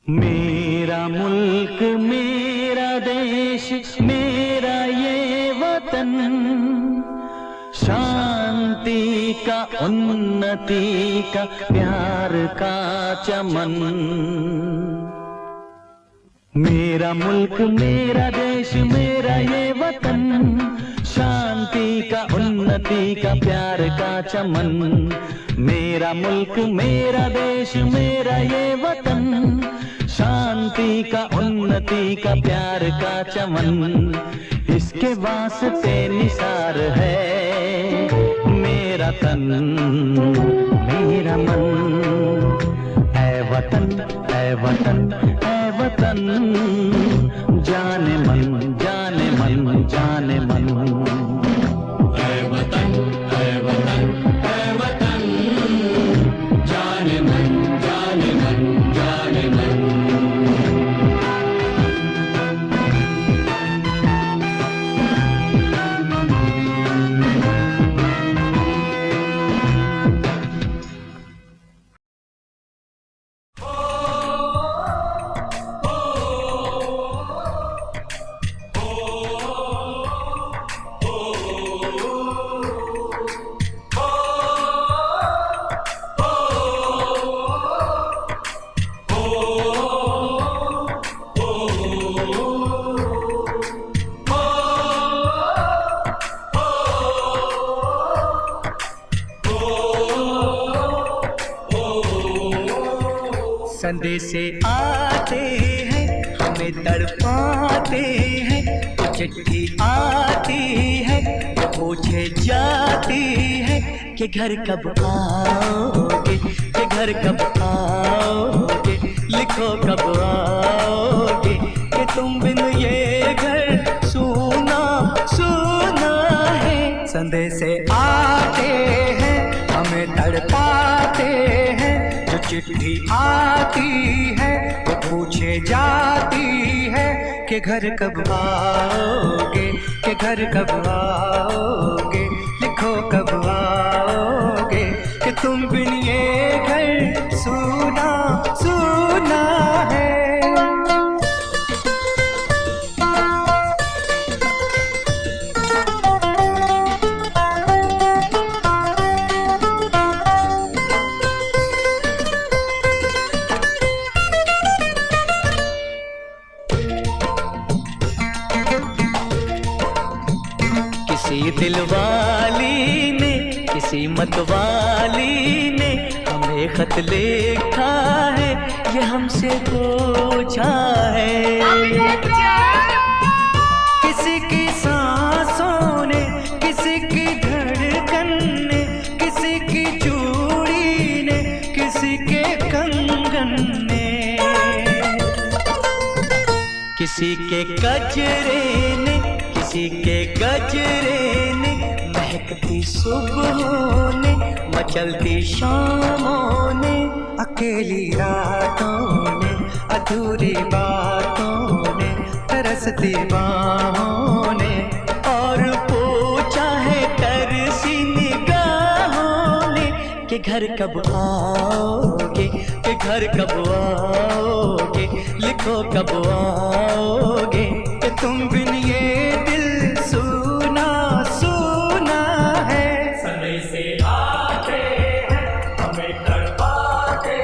I: मेरा मुल्क मेरा देश मेरा ये वतन, शांति का उन्नति का प्यार का चमन। मेरा मुल्क मेरा देश मेरा ये वतन, शांति का उन्नति का प्यार का चमन। मेरा मुल्क मेरा देश मेरा ये वतन, शांति का उन्नति का प्यार का चमन। इसके वास्ते निसार है मेरा तन मेरा मन। ऐ वतन ऐ वतन ऐ वतन, जाने मन जाने मन जाने मन। ऐ वतन ऐ वतन ऐ वतन, जाने मन जाने मन जाने मन।
F: संदेशे आते हैं हमें तड़पाते हैं, चिट्ठी आती है पूछे जाती है कि घर कब आओगे, कि घर कब आओगे, लिखो कब आओगे, कि तुम बिन ये घर सूना सूना है। संदेशे आते हैं हमें तड़पाते हैं, चिट्ठी आती है वो पूछे जाती है कि घर कब आओगे, कि घर कब आओगे, लिखो कब आओगे, कि तुम बिन ये घर सूना सूना है।
I: दिलवाली ने, किसी मतवाली ने हमें खत लिखा है, ये हमसे पूछा है।
F: किसी की सांसों ने, किसी की धड़कन ने, किसी की चूड़ी ने, किसी के कंगन ने,
I: किसी के गजरे ने, किसी के गजरे ने, महकती सुबहों ने, मचलती शामों ने,
F: अकेली रातों ने, अधूरी बातों ने, तरसती बाहों ने,
I: और पूछा है तरसी निगाहों ने कि घर कब आओगे, कि घर कब आओगे, लिखो कब आओगे,
F: कि तुम बिन ये दिल सुना सुना है।
B: समय से आते हैं हमें तड़पाते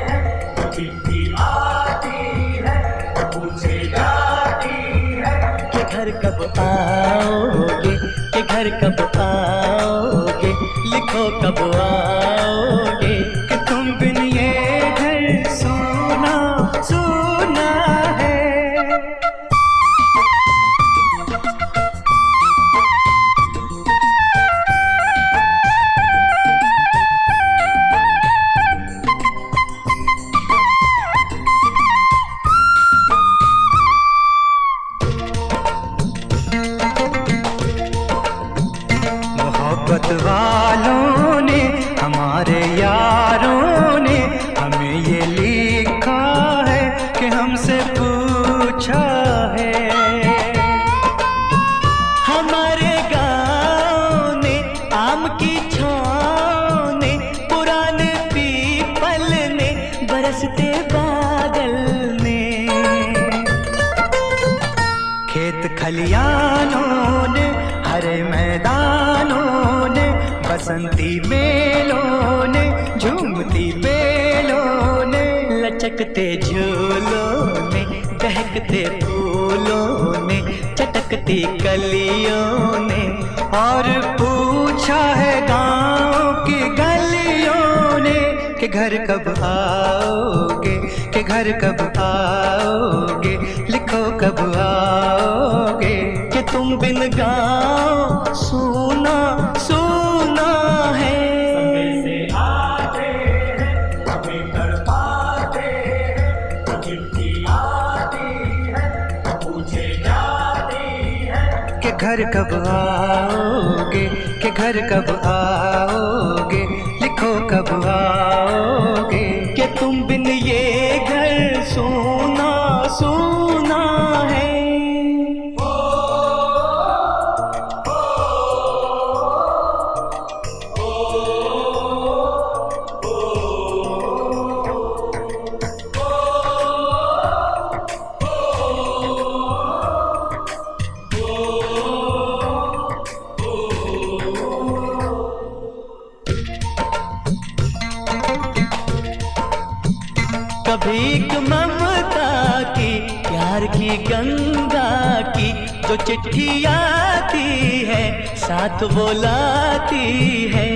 B: हैं, वो चिट्ठी आती है वो पूछे जाती है
I: कि घर कब आओगे, कि घर कब आओगे, लिखो कब आओगे,
F: कि तुम बिन ये घर सुना सुना है। मोहब्बत वालों ने, हमारे यारों ने हमें ये लिखा है कि हमसे पूछा है।
I: हमारे गाँव ने, आम की छाँव ने, पुराने पीपल ने, बरसते बादल ने,
F: खेत खलियानों ने, हरे मैदानों ने, बसंती मेलों ने, झूमती बेलों ने,
I: लचकते झूलों ने, दहकते फूलों ने, चटकती कलियों ने,
F: और पूछा है गाँव की गलियों ने कि घर कब आओगे, कि घर कब आओगे, लिखो कब आओगे,
I: कि तुम बिन गाँव सुना सुना है।
B: समय से आते हैं हमें तड़पाते हैं, वो चिट्ठी आती है वो पूछे जाती है
F: कि घर कब आओगे, कि घर कब आओगे, लिखो कब आओगे,
I: कि तुम बिन ये घर सुना सुना है। कभी एक ममता की, प्यार की गंगा की, जो चिट्ठी आती है साथ वो लाती है।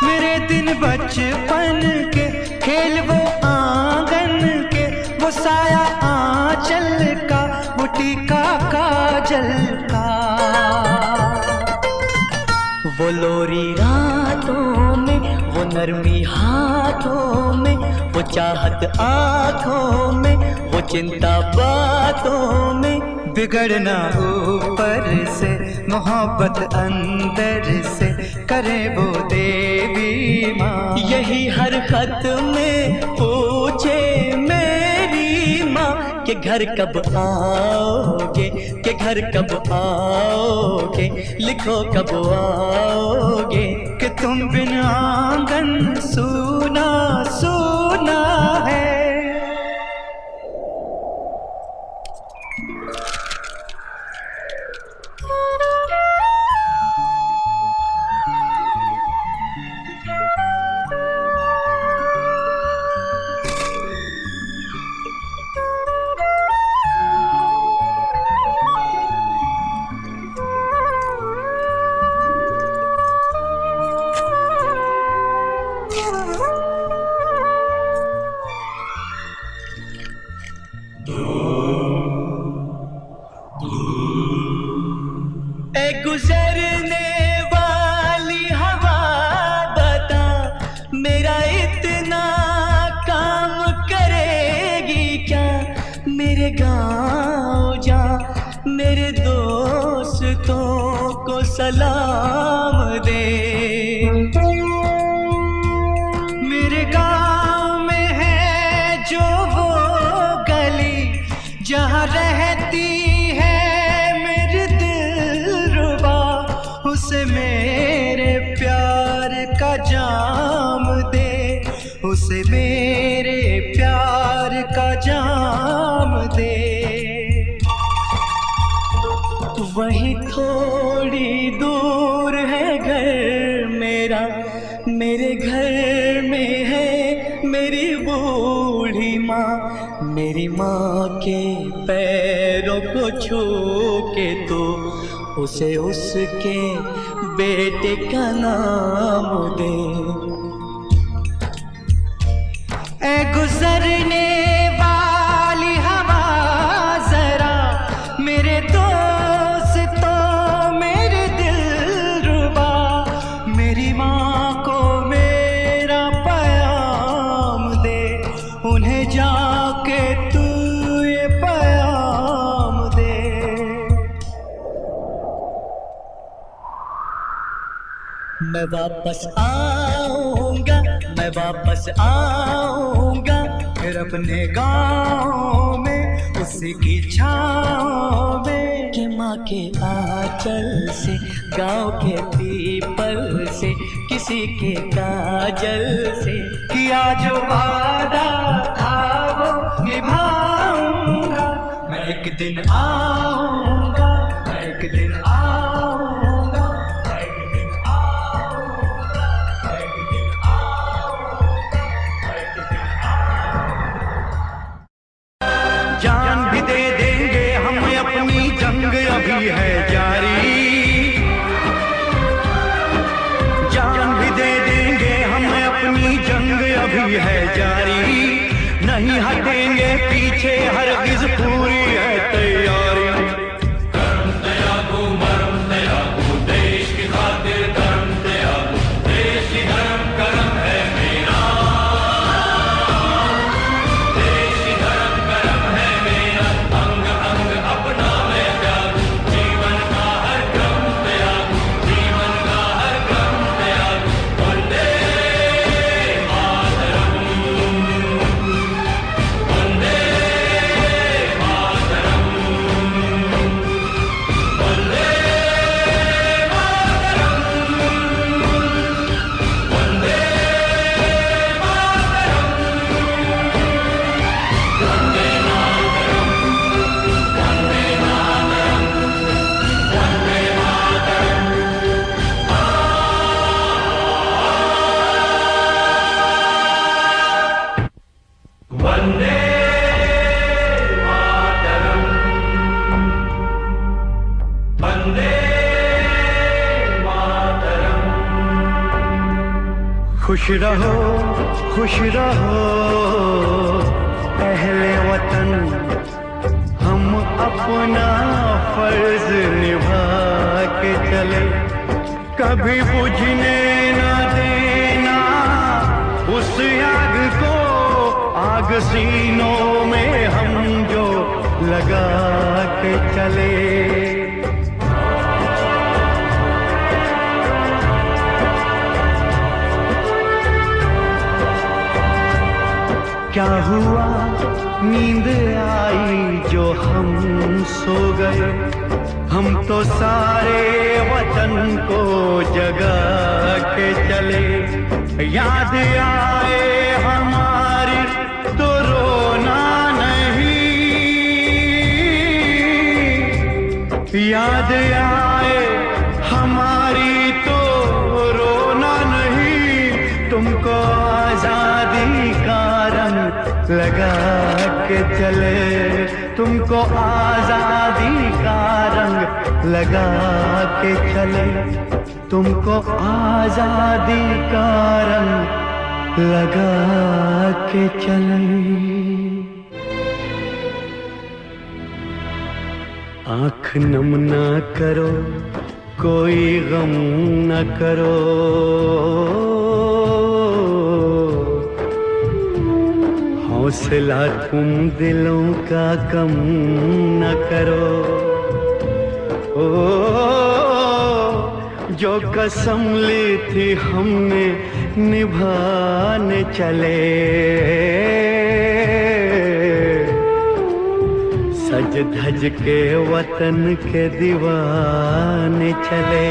F: मेरे दिन बचपन के खेल वो आंगन के, वो साया आंचल का, वो टीका काजल का,
I: वो लोरी रातों में, वो नरमी हाथों में, वो चाहत आँखों में, वो चिंता बातों में,
F: बिगड़ना ऊपर से, मोहब्बत अंदर से, करे वो देवी माँ।
I: यही हर खत में पूछे मेरी माँ कि घर कब आओगे, कि घर कब आओगे, लिखो कब आओगे,
F: कि तुम बिन आंगन सूना सूना है।
I: मेरे गाँव जा, मेरे दोस्तों को सलाम दे। मेरे गाँव में है जो वो गली जहाँ रहती है मेरी दिलरुबा, उसे मेरे प्यार का जाम दे, उसे मेरे प्यार का जाम दे। वही थोड़ी दूर है घर मेरा, मेरे घर में है मेरी बूढ़ी माँ। मेरी माँ के पैरों को छू के तो उसे उसके बेटे का नाम दे। ऐ गुजरने वाली हवा जरा, मेरे दोस्तों मेरे दिलरुबा, मेरी माँ को मेरा पैगाम दे, उन्हें जाके तू ये पैगाम दे। मैं वापस आऊँगा, मैं वापस आऊँगा, फिर अपने गाँव में उसी की छाँव में। कि माँ के आंचल से, गाँव के पीपल से, किसी के काजल से किया जो वादा था वो निभाऊंगा। मैं एक दिन आऊँगा, मैं एक दिन आऊँगा, मैं एक दिन आऊँगा, मैं एक दिन आऊँगा, मैं एक दिन आऊँगा।
F: जान भी दे देंगे हम, अपनी जंग अभी है जारी। जान भी दे देंगे हम, अपनी जंग अभी है जारी। नहीं हटेंगे पीछे, हरगिज पूरी है तैयारी।
B: कर्म त्यागो मरम त्यागो, देश की खातिर कर्म त्यागो, देश की धर्म कर्म है मेरा, देश की धर्म कर्म है मेरा। अंग अंग अपना मैं त्यागू, जीवन का हर क्रम त्यागू, जीवन का हर क्रम त्यागू। वंदे मातरम, वंदे मातरम, वंदे मातरम, वंदे वंदे मातरम, वंदे मातरम।
F: खुश रहो, खुश रहो अहले वतन, हम अपना फर्ज निभा के चले। कभी बुझने न देना उस आग को, आग सीनों में हम जो लगा के चले। क्या हुआ नींद आई जो हम सो गए, हम तो सारे वतन को जगा के चले। याद आए हमारी तो रोना नहीं, याद आए हमारी तो रोना नहीं। तुमको आजादी का रंग लगा के चले, तुमको आजादी का रंग लगा के चले, तुमको आजादी का रंग लगा के चले। आँख नम ना करो, कोई गम न करो,
C: हौसला तुम दिलों का कम न करो। ओ जो कसम ली थी हमने निभाने चले, सज धज के वतन के दीवाने चले।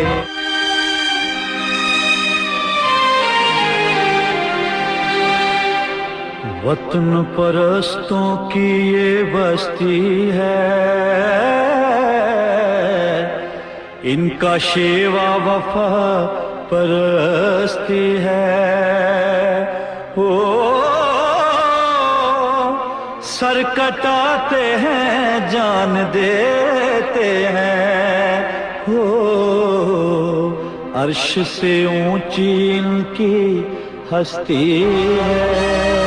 C: वतन परस्तों की ये बस्ती है, इनका शेवा वफा परस्ती है। ओ सर कटाते हैं जान देते हैं, ओ अर्श से ऊंची इनकी हस्ती है।